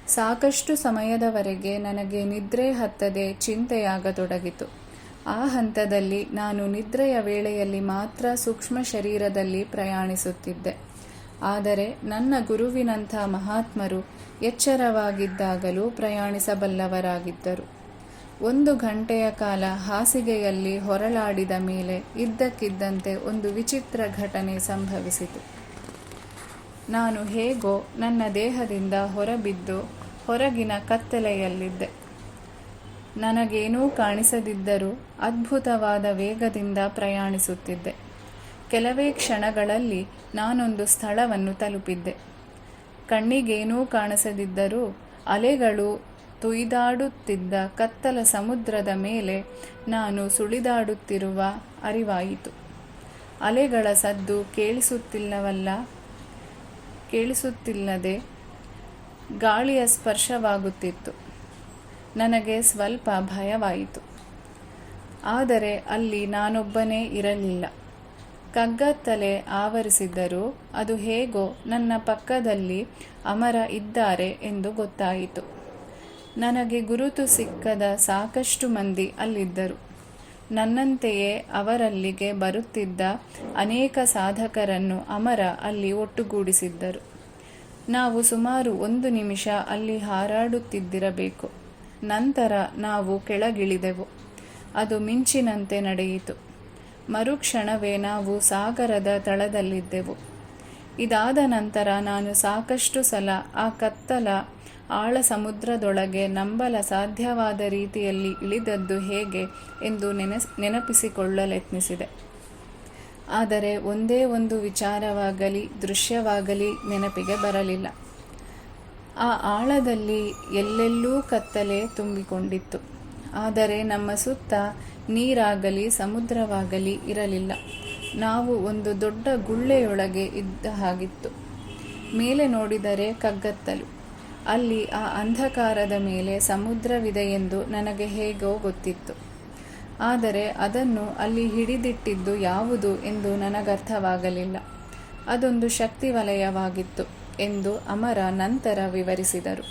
[SPEAKER 1] ಸಾಕಷ್ಟು ಸಮಯದವರೆಗೆ ನನಗೆ ನಿದ್ರೆ ಹತ್ತದೆ ಚಿಂತೆಯಾಗತೊಡಗಿತು. ಆ ಹಂತದಲ್ಲಿ ನಾನು ನಿದ್ರೆಯ ವೇಳೆಯಲ್ಲಿ ಮಾತ್ರ ಸೂಕ್ಷ್ಮ ಶರೀರದಲ್ಲಿ ಪ್ರಯಾಣಿಸುತ್ತಿದ್ದೆ. ಆದರೆ ನನ್ನ ಗುರುವಿನಂಥ ಮಹಾತ್ಮರು ಎಚ್ಚರವಾಗಿದ್ದಾಗಲೂ ಪ್ರಯಾಣಿಸಬಲ್ಲವರಾಗಿದ್ದರು. 1 ಗಂಟೆಯ ಕಾಲ ಹಾಸಿಗೆಯಲ್ಲಿ ಹೊರಳಾಡಿದ ಮೇಲೆ ಇದ್ದಕ್ಕಿದ್ದಂತೆ ಒಂದು ವಿಚಿತ್ರ ಘಟನೆ ಸಂಭವಿಸಿತು. ನಾನು ಹೇಗೋ ನನ್ನ ದೇಹದಿಂದ ಹೊರಬಿದ್ದು ಹೊರಗಿನ ಕತ್ತಲೆಯಲ್ಲಿದ್ದೆ. ನನಗೇನೂ ಕಾಣಿಸದಿದ್ದರೂ ಅದ್ಭುತವಾದ ವೇಗದಿಂದ ಪ್ರಯಾಣಿಸುತ್ತಿದ್ದೆ. ಕೆಲವೇ ಕ್ಷಣಗಳಲ್ಲಿ ನಾನೊಂದು ಸ್ಥಳವನ್ನು ತಲುಪಿದ್ದೆ. ಕಣ್ಣಿಗೇನೂ ಕಾಣಿಸದಿದ್ದರೂ ಅಲೆಗಳು ತುಯ್ದಾಡುತ್ತಿದ್ದ ಕತ್ತಲ ಸಮುದ್ರದ ಮೇಲೆ ನಾನು ಸುಳಿದಾಡುತ್ತಿರುವ ಅರಿವಾಯಿತು. ಅಲೆಗಳ ಸದ್ದು ಕೇಳಿಸುತ್ತಿಲ್ಲದೆ ಗಾಳಿಯ ಸ್ಪರ್ಶವಾಗುತ್ತಿತ್ತು. ನನಗೆ ಸ್ವಲ್ಪ ಭಯವಾಯಿತು. ಆದರೆ ಅಲ್ಲಿ ನಾನೊಬ್ಬನೇ ಇರಲಿಲ್ಲ. ಕಗ್ಗತ್ತಲೆ ಆವರಿಸಿದ್ದರೂ ಅದು ಹೇಗೋ ನನ್ನ ಪಕ್ಕದಲ್ಲಿ ಅಮರ ಇದ್ದಾರೆ ಎಂದು ಗೊತ್ತಾಯಿತು. ನನಗೆ ಗುರುತು ಸಿಕ್ಕದ ಸಾಕಷ್ಟು ಮಂದಿ ಅಲ್ಲಿದ್ದರು. ನನ್ನಂತೆಯೇ ಅವರಲ್ಲಿಗೆ ಬರುತ್ತಿದ್ದ ಅನೇಕ ಸಾಧಕರನ್ನು ಅಮರ ಅಲ್ಲಿ ಒಟ್ಟುಗೂಡಿಸಿದ್ದರು. ನಾವು ಸುಮಾರು 1 ನಿಮಿಷ ಅಲ್ಲಿ ಹಾರಾಡುತ್ತಿದ್ದಿರಬೇಕು. ನಂತರ ನಾವು ಕೆಳಗಿಳಿದೆವು. ಅದು ಮಿಂಚಿನಂತೆ ನಡೆಯಿತು. ಮರುಕ್ಷಣವೇ ನಾವು ಸಾಗರದ ತಳದಲ್ಲಿದ್ದೆವು. ಇದಾದ ನಂತರ ನಾನು ಸಾಕಷ್ಟು ಸಲ ಆ ಕತ್ತಲ ಆಳ ಸಮುದ್ರದೊಳಗೆ ನಂಬಲ ಸಾಧ್ಯವಾದ ರೀತಿಯಲ್ಲಿ ಇಳಿದದ್ದು ಹೇಗೆ ಎಂದು ನೆನಪಿಸಿಕೊಳ್ಳಲೆತ್ನಿಸಿದೆ. ಆದರೆ ಒಂದೇ ಒಂದು ವಿಚಾರವಾಗಲಿ ದೃಶ್ಯವಾಗಲಿ ನೆನಪಿಗೆ ಬರಲಿಲ್ಲ. ಆ ಆಳದಲ್ಲಿ ಎಲ್ಲೆಲ್ಲೂ ಕತ್ತಲೆ ತುಂಬಿಕೊಂಡಿತ್ತು. ಆದರೆ ನಮ್ಮ ಸುತ್ತ ನೀರಾಗಲಿ ಸಮುದ್ರವಾಗಲಿ ಇರಲಿಲ್ಲ. ನಾವು ಒಂದು ದೊಡ್ಡ ಗುಳ್ಳೆಯೊಳಗೆ ಇದ್ದ ಹಾಗಿತ್ತು. ಮೇಲೆ ನೋಡಿದರೆ ಕಗ್ಗತ್ತಲು. ಅಲ್ಲಿ ಆ ಅಂಧಕಾರದ ಮೇಲೆ ಸಮುದ್ರವಿದೆಯೆಂದು ನನಗೆ ಹೇಗೋ ಗೊತ್ತಿತ್ತು. ಆದರೆ ಅದನ್ನು ಅಲ್ಲಿ ಹಿಡಿದಿಟ್ಟಿದ್ದು ಯಾವುದು ಎಂದು ನನಗರ್ಥವಾಗಲಿಲ್ಲ. ಅದೊಂದು ಶಕ್ತಿ ವಲಯವಾಗಿತ್ತು ಎಂದು ಅಮರ ನಂತರ ವಿವರಿಸಿದರು.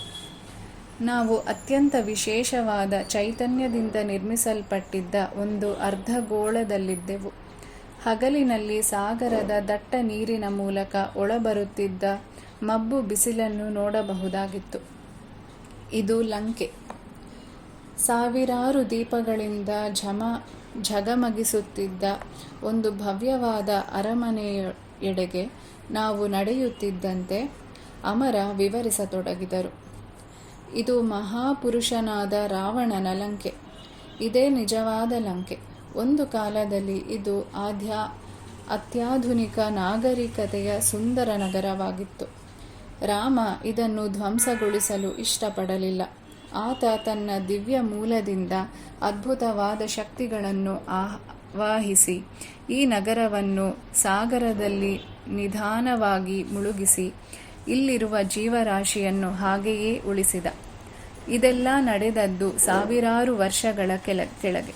[SPEAKER 1] ನಾವು ಅತ್ಯಂತ ವಿಶೇಷವಾದ ಚೈತನ್ಯದಿಂದ ನಿರ್ಮಿಸಲ್ಪಟ್ಟಿದ್ದ ಒಂದು ಅರ್ಧಗೋಳದಲ್ಲಿದ್ದೆವು. ಹಗಲಿನಲ್ಲಿ ಸಾಗರದ ದಟ್ಟ ನೀರಿನ ಮೂಲಕ ಒಳಬರುತ್ತಿದ್ದ ಮಬ್ಬು ಬಿಸಿಲನ್ನು ನೋಡಬಹುದಾಗಿತ್ತು. ಇದು ಲಂಕೆ. ಸಾವಿರಾರು ದೀಪಗಳಿಂದ ಝಗಮಗಿಸುತ್ತಿದ್ದ ಒಂದು ಭವ್ಯವಾದ ಅರಮನೆಯೆಡೆಗೆ ನಾವು ನಡೆಯುತ್ತಿದ್ದಂತೆ ಅಮರ ವಿವರಿಸತೊಡಗಿದರು. ಇದು ಮಹಾಪುರುಷನಾದ ರಾವಣನ ಲಂಕೆ. ಇದೇ ನಿಜವಾದ ಲಂಕೆ. ಒಂದು ಕಾಲದಲ್ಲಿ ಇದು ಅತ್ಯಾಧುನಿಕ ನಾಗರಿಕತೆಯ ಸುಂದರ ನಗರವಾಗಿತ್ತು. ರಾಮ ಇದನ್ನು ಧ್ವಂಸಗೊಳಿಸಲು ಇಷ್ಟಪಡಲಿಲ್ಲ. ಆತ ತನ್ನ ದಿವ್ಯ ಮೂಲದಿಂದ ಅದ್ಭುತವಾದ ಶಕ್ತಿಗಳನ್ನು ಆವಾಹಿಸಿ ಈ ನಗರವನ್ನು ಸಾಗರದಲ್ಲಿ ನಿಧಾನವಾಗಿ ಮುಳುಗಿಸಿ ಇಲ್ಲಿರುವ ಜೀವರಾಶಿಯನ್ನು ಹಾಗೆಯೇ ಉಳಿಸಿದ. ಇದೆಲ್ಲ ನಡೆದದ್ದು ಸಾವಿರಾರು ವರ್ಷಗಳ ಕೆಳಗೆ.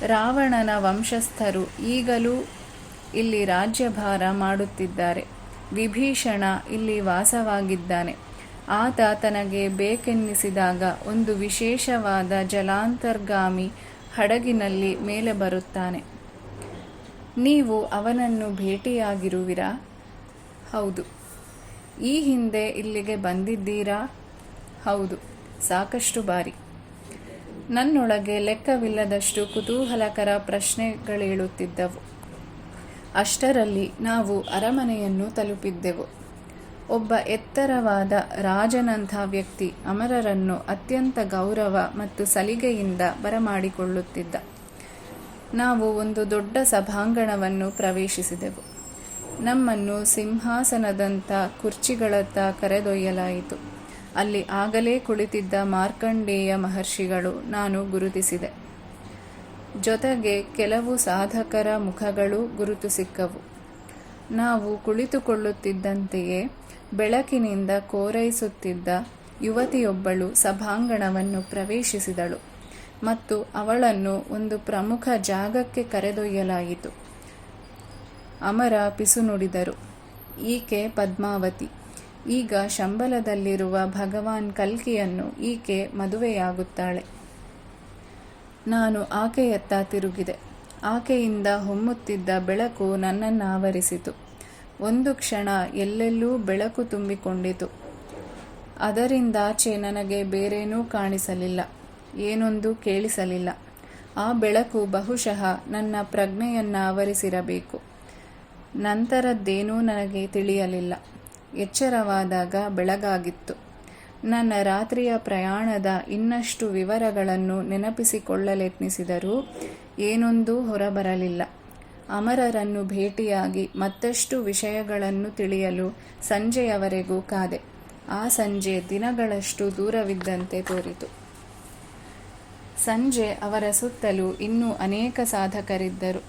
[SPEAKER 1] ರಾವಣನ ವಂಶಸ್ಥರು ಈಗಲೂ ಇಲ್ಲಿ ರಾಜ್ಯಭಾರ ಮಾಡುತ್ತಿದ್ದಾರೆ. ವಿಭೀಷಣ ಇಲ್ಲಿ ವಾಸವಾಗಿದ್ದಾನೆ. ಆತ ತನಗೆ ಬೇಕೆನ್ನಿಸಿದಾಗ ಒಂದು ವಿಶೇಷವಾದ ಜಲಾಂತರ್ಗಾಮಿ ಹಡಗಿನಲ್ಲಿ ಮೇಲೆ ಬರುತ್ತಾನೆ. ನೀವು ಅವನನ್ನು ಭೇಟಿಯಾಗಿರುವಿರಾ? ಹೌದು. ಈ ಹಿಂದೆ ಇಲ್ಲಿಗೆ ಬಂದಿದ್ದೀರಾ? ಹೌದು, ಸಾಕಷ್ಟು ಬಾರಿ. ನನ್ನೊಳಗೆ ಲೆಕ್ಕವಿಲ್ಲದಷ್ಟು ಕುತೂಹಲಕರ ಪ್ರಶ್ನೆಗಳೇಳುತ್ತಿದ್ದವು. ಅಷ್ಟರಲ್ಲಿ ನಾವು ಅರಮನೆಯನ್ನು ತಲುಪಿದ್ದೆವು. ಒಬ್ಬ ಎತ್ತರವಾದ ರಾಜನಂಥ ವ್ಯಕ್ತಿ ಅಮರರನ್ನು ಅತ್ಯಂತ ಗೌರವ ಮತ್ತು ಸಲಿಗೆಯಿಂದ ಬರಮಾಡಿಕೊಳ್ಳುತ್ತಿದ್ದ. ನಾವು ಒಂದು ದೊಡ್ಡ ಸಭಾಂಗಣವನ್ನು ಪ್ರವೇಶಿಸಿದೆವು. ನಮ್ಮನ್ನು ಸಿಂಹಾಸನದಂಥ ಕುರ್ಚಿಗಳತ್ತ ಕರೆದೊಯ್ಯಲಾಯಿತು. ಅಲ್ಲಿ ಆಗಲೇ ಕುಳಿತಿದ್ದ ಮಾರ್ಕಂಡೇಯ ಮಹರ್ಷಿಗಳು ನಾನು ಗುರುತಿಸಿದೆ. ಜೊತೆಗೆ ಕೆಲವು ಸಾಧಕರ ಮುಖಗಳು ಗುರುತು ಸಿಕ್ಕವು. ನಾವು ಕುಳಿತುಕೊಳ್ಳುತ್ತಿದ್ದಂತೆಯೇ ಬೆಳಕಿನಿಂದ ಕೋರೈಸುತ್ತಿದ್ದ ಯುವತಿಯೊಬ್ಬಳು ಸಭಾಂಗಣವನ್ನು ಪ್ರವೇಶಿಸಿದಳು ಮತ್ತು ಅವಳನ್ನು ಒಂದು ಪ್ರಮುಖ ಜಾಗಕ್ಕೆ ಕರೆದೊಯ್ಯಲಾಯಿತು. ಅಮರ ಪಿಸು ನುಡಿದರು. ಈಕೆ ಪದ್ಮಾವತಿ. ಈಗ ಶಂಬಲದಲ್ಲಿರುವ ಭಗವಾನ್ ಕಲ್ಕಿಯನ್ನು ಈಕೆ ಮದುವೆಯಾಗುತ್ತಾಳೆ. ನಾನು ಆಕೆಯತ್ತ ತಿರುಗಿದೆ. ಆಕೆಯಿಂದ ಹೊಮ್ಮುತ್ತಿದ್ದ ಬೆಳಕು ನನ್ನನ್ನಾವರಿಸಿತು. ಒಂದು ಕ್ಷಣ ಎಲ್ಲೆಲ್ಲೂ ಬೆಳಕು ತುಂಬಿಕೊಂಡಿತು. ಅದರಿಂದಾಚೆ ನನಗೆ ಬೇರೇನೂ ಕಾಣಿಸಲಿಲ್ಲ, ಏನೊಂದು ಕೇಳಿಸಲಿಲ್ಲ. ಆ ಬೆಳಕು ಬಹುಶಃ ನನ್ನ ಪ್ರಜ್ಞೆಯನ್ನಾವರಿಸಿರಬೇಕು. ನಂತರದ್ದೇನೂ ನನಗೆ ತಿಳಿಯಲಿಲ್ಲ. ಎಚ್ಚರವಾದಾಗ ಬೆಳಗಾಗಿತ್ತು. ನನ್ನ ರಾತ್ರಿಯ ಪ್ರಯಾಣದ ಇನ್ನಷ್ಟು ವಿವರಗಳನ್ನು ನೆನಪಿಸಿಕೊಳ್ಳಲೆತ್ನಿಸಿದರೂ ಏನೊಂದೂ ಹೊರಬರಲಿಲ್ಲ. ಅಮರರನ್ನು ಭೇಟಿಯಾಗಿ ಮತ್ತಷ್ಟು ವಿಷಯಗಳನ್ನು ತಿಳಿಯಲು ಸಂಜೆಯವರೆಗೂ ಕಾದೆ. ಆ ಸಂಜೆ ದಿನಗಳಷ್ಟು ದೂರವಿದ್ದಂತೆ ತೋರಿತು. ಸಂಜೆ ಅವರ ಸುತ್ತಲೂ ಇನ್ನೂ ಅನೇಕ ಸಾಧಕರಿದ್ದರು.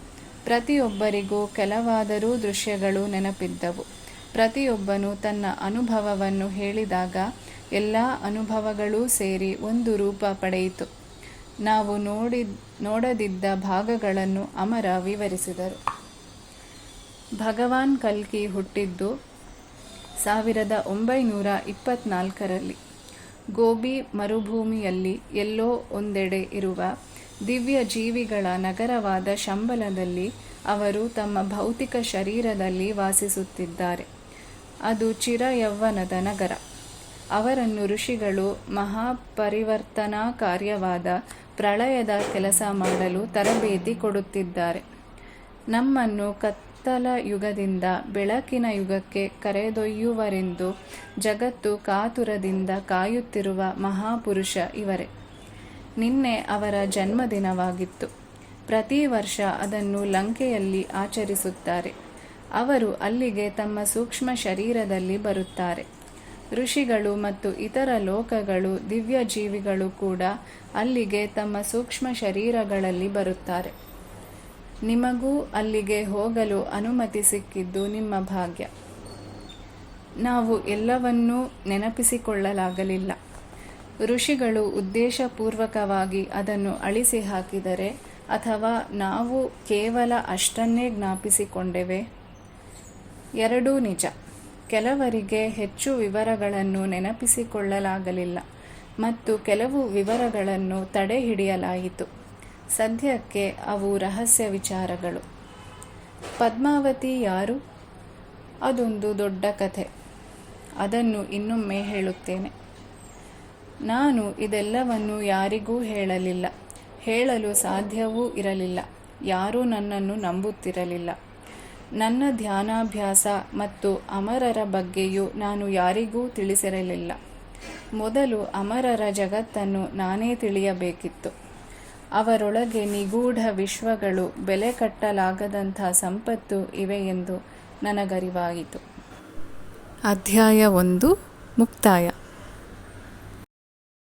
[SPEAKER 1] ಪ್ರತಿಯೊಬ್ಬರಿಗೂ ಕೆಲವಾದರೂ ದೃಶ್ಯಗಳು ನೆನಪಿದ್ದವು. ಪ್ರತಿಯೊಬ್ಬನು ತನ್ನ ಅನುಭವವನ್ನು ಹೇಳಿದಾಗ ಎಲ್ಲ ಅನುಭವಗಳೂ ಸೇರಿ ಒಂದು ರೂಪ ಪಡೆಯಿತು. ನಾವು ನೋಡದಿದ್ದ ಭಾಗಗಳನ್ನು ಅಮರ ವಿವರಿಸಿದರು. ಭಗವಾನ್ ಕಲ್ಕಿ ಹುಟ್ಟಿದ್ದು 1924ರಲ್ಲಿ. ಗೋಬಿ ಮರುಭೂಮಿಯಲ್ಲಿ ಎಲ್ಲೋ ಒಂದೆಡೆ ಇರುವ ದಿವ್ಯ ಜೀವಿಗಳ ನಗರವಾದ ಶಂಬಲದಲ್ಲಿ ಅವರು ತಮ್ಮ ಭೌತಿಕ ಶರೀರದಲ್ಲಿ ವಾಸಿಸುತ್ತಿದ್ದಾರೆ. ಅದು ಚಿರಯೌವನದ ನಗರ. ಅವರನ್ನು ಋಷಿಗಳು ಮಹಾಪರಿವರ್ತನಾ ಕಾರ್ಯವಾದ ಪ್ರಳಯದ ಕೆಲಸ ಮಾಡಲು ತರಬೇತಿ ಕೊಡುತ್ತಿದ್ದಾರೆ. ನಮ್ಮನ್ನು ಕತ್ತಲ ಯುಗದಿಂದ ಬೆಳಕಿನ ಯುಗಕ್ಕೆ ಕರೆದೊಯ್ಯುವರೆಂದು ಜಗತ್ತು ಕಾತುರದಿಂದ ಕಾಯುತ್ತಿರುವ ಮಹಾಪುರುಷ ಇವರೇ. ನಿನ್ನೆ ಅವರ ಜನ್ಮದಿನವಾಗಿತ್ತು. ಪ್ರತಿ ವರ್ಷ ಅದನ್ನು ಲಂಕೆಯಲ್ಲಿ ಆಚರಿಸುತ್ತಾರೆ. ಅವರು ಅಲ್ಲಿಗೆ ತಮ್ಮ ಸೂಕ್ಷ್ಮ ಶರೀರದಲ್ಲಿ ಬರುತ್ತಾರೆ. ಋಷಿಗಳು ಮತ್ತು ಇತರ ಲೋಕಗಳು, ದಿವ್ಯ ಜೀವಿಗಳು ಕೂಡ ಅಲ್ಲಿಗೆ ತಮ್ಮ ಸೂಕ್ಷ್ಮ ಶರೀರಗಳಲ್ಲಿ ಬರುತ್ತಾರೆ. ನಿಮಗೂ ಅಲ್ಲಿಗೆ ಹೋಗಲು ಅನುಮತಿ ಸಿಕ್ಕಿದ್ದು ನಿಮ್ಮ ಭಾಗ್ಯ. ನಾವು ಎಲ್ಲವನ್ನೂ ನೆನಪಿಸಿಕೊಳ್ಳಲಾಗಲಿಲ್ಲ. ಋಷಿಗಳು ಉದ್ದೇಶಪೂರ್ವಕವಾಗಿ ಅದನ್ನು ಅಳಿಸಿ ಹಾಕಿದರೆ ಅಥವಾ ನಾವು ಕೇವಲ ಅಷ್ಟನ್ನೇ ಜ್ಞಾಪಿಸಿಕೊಂಡೆವೆ? ಎರಡೂ ನಿಜ. ಕೆಲವರಿಗೆ ಹೆಚ್ಚು ವಿವರಗಳನ್ನು ನೆನಪಿಸಿಕೊಳ್ಳಲಾಗಲಿಲ್ಲ ಮತ್ತು ಕೆಲವು ವಿವರಗಳನ್ನು ತಡೆಹಿಡಿಯಲಾಯಿತು. ಸದ್ಯಕ್ಕೆ ಅವು ರಹಸ್ಯ ವಿಚಾರಗಳು. ಪದ್ಮಾವತಿ ಯಾರು? ಅದೊಂದು ದೊಡ್ಡ ಕಥೆ. ಅದನ್ನು ಇನ್ನೊಮ್ಮೆ ಹೇಳುತ್ತೇನೆ. ನಾನು ಇದೆಲ್ಲವನ್ನು ಯಾರಿಗೂ ಹೇಳಲಿಲ್ಲ. ಹೇಳಲು ಸಾಧ್ಯವೂ ಇರಲಿಲ್ಲ. ಯಾರೂ ನನ್ನನ್ನು ನಂಬುತ್ತಿರಲಿಲ್ಲ. ನನ್ನ ಧ್ಯಾನಾಭ್ಯಾಸ ಮತ್ತು ಅಮರರ ಬಗ್ಗೆಯೂ ನಾನು ಯಾರಿಗೂ ತಿಳಿಸಿರಲಿಲ್ಲ. ಮೊದಲು ಅಮರರ ಜಗತ್ತನ್ನು ನಾನೇ ತಿಳಿಯಬೇಕಿತ್ತು. ಅವರೊಳಗೆ ನಿಗೂಢ ವಿಶ್ವಗಳು, ಬೆಲೆ ಕಟ್ಟಲಾಗದಂಥ ಸಂಪತ್ತು ಇವೆ ಎಂದು ನನಗರಿವಾಯಿತು. ಅಧ್ಯಾಯ 1 ಮುಕ್ತಾಯ.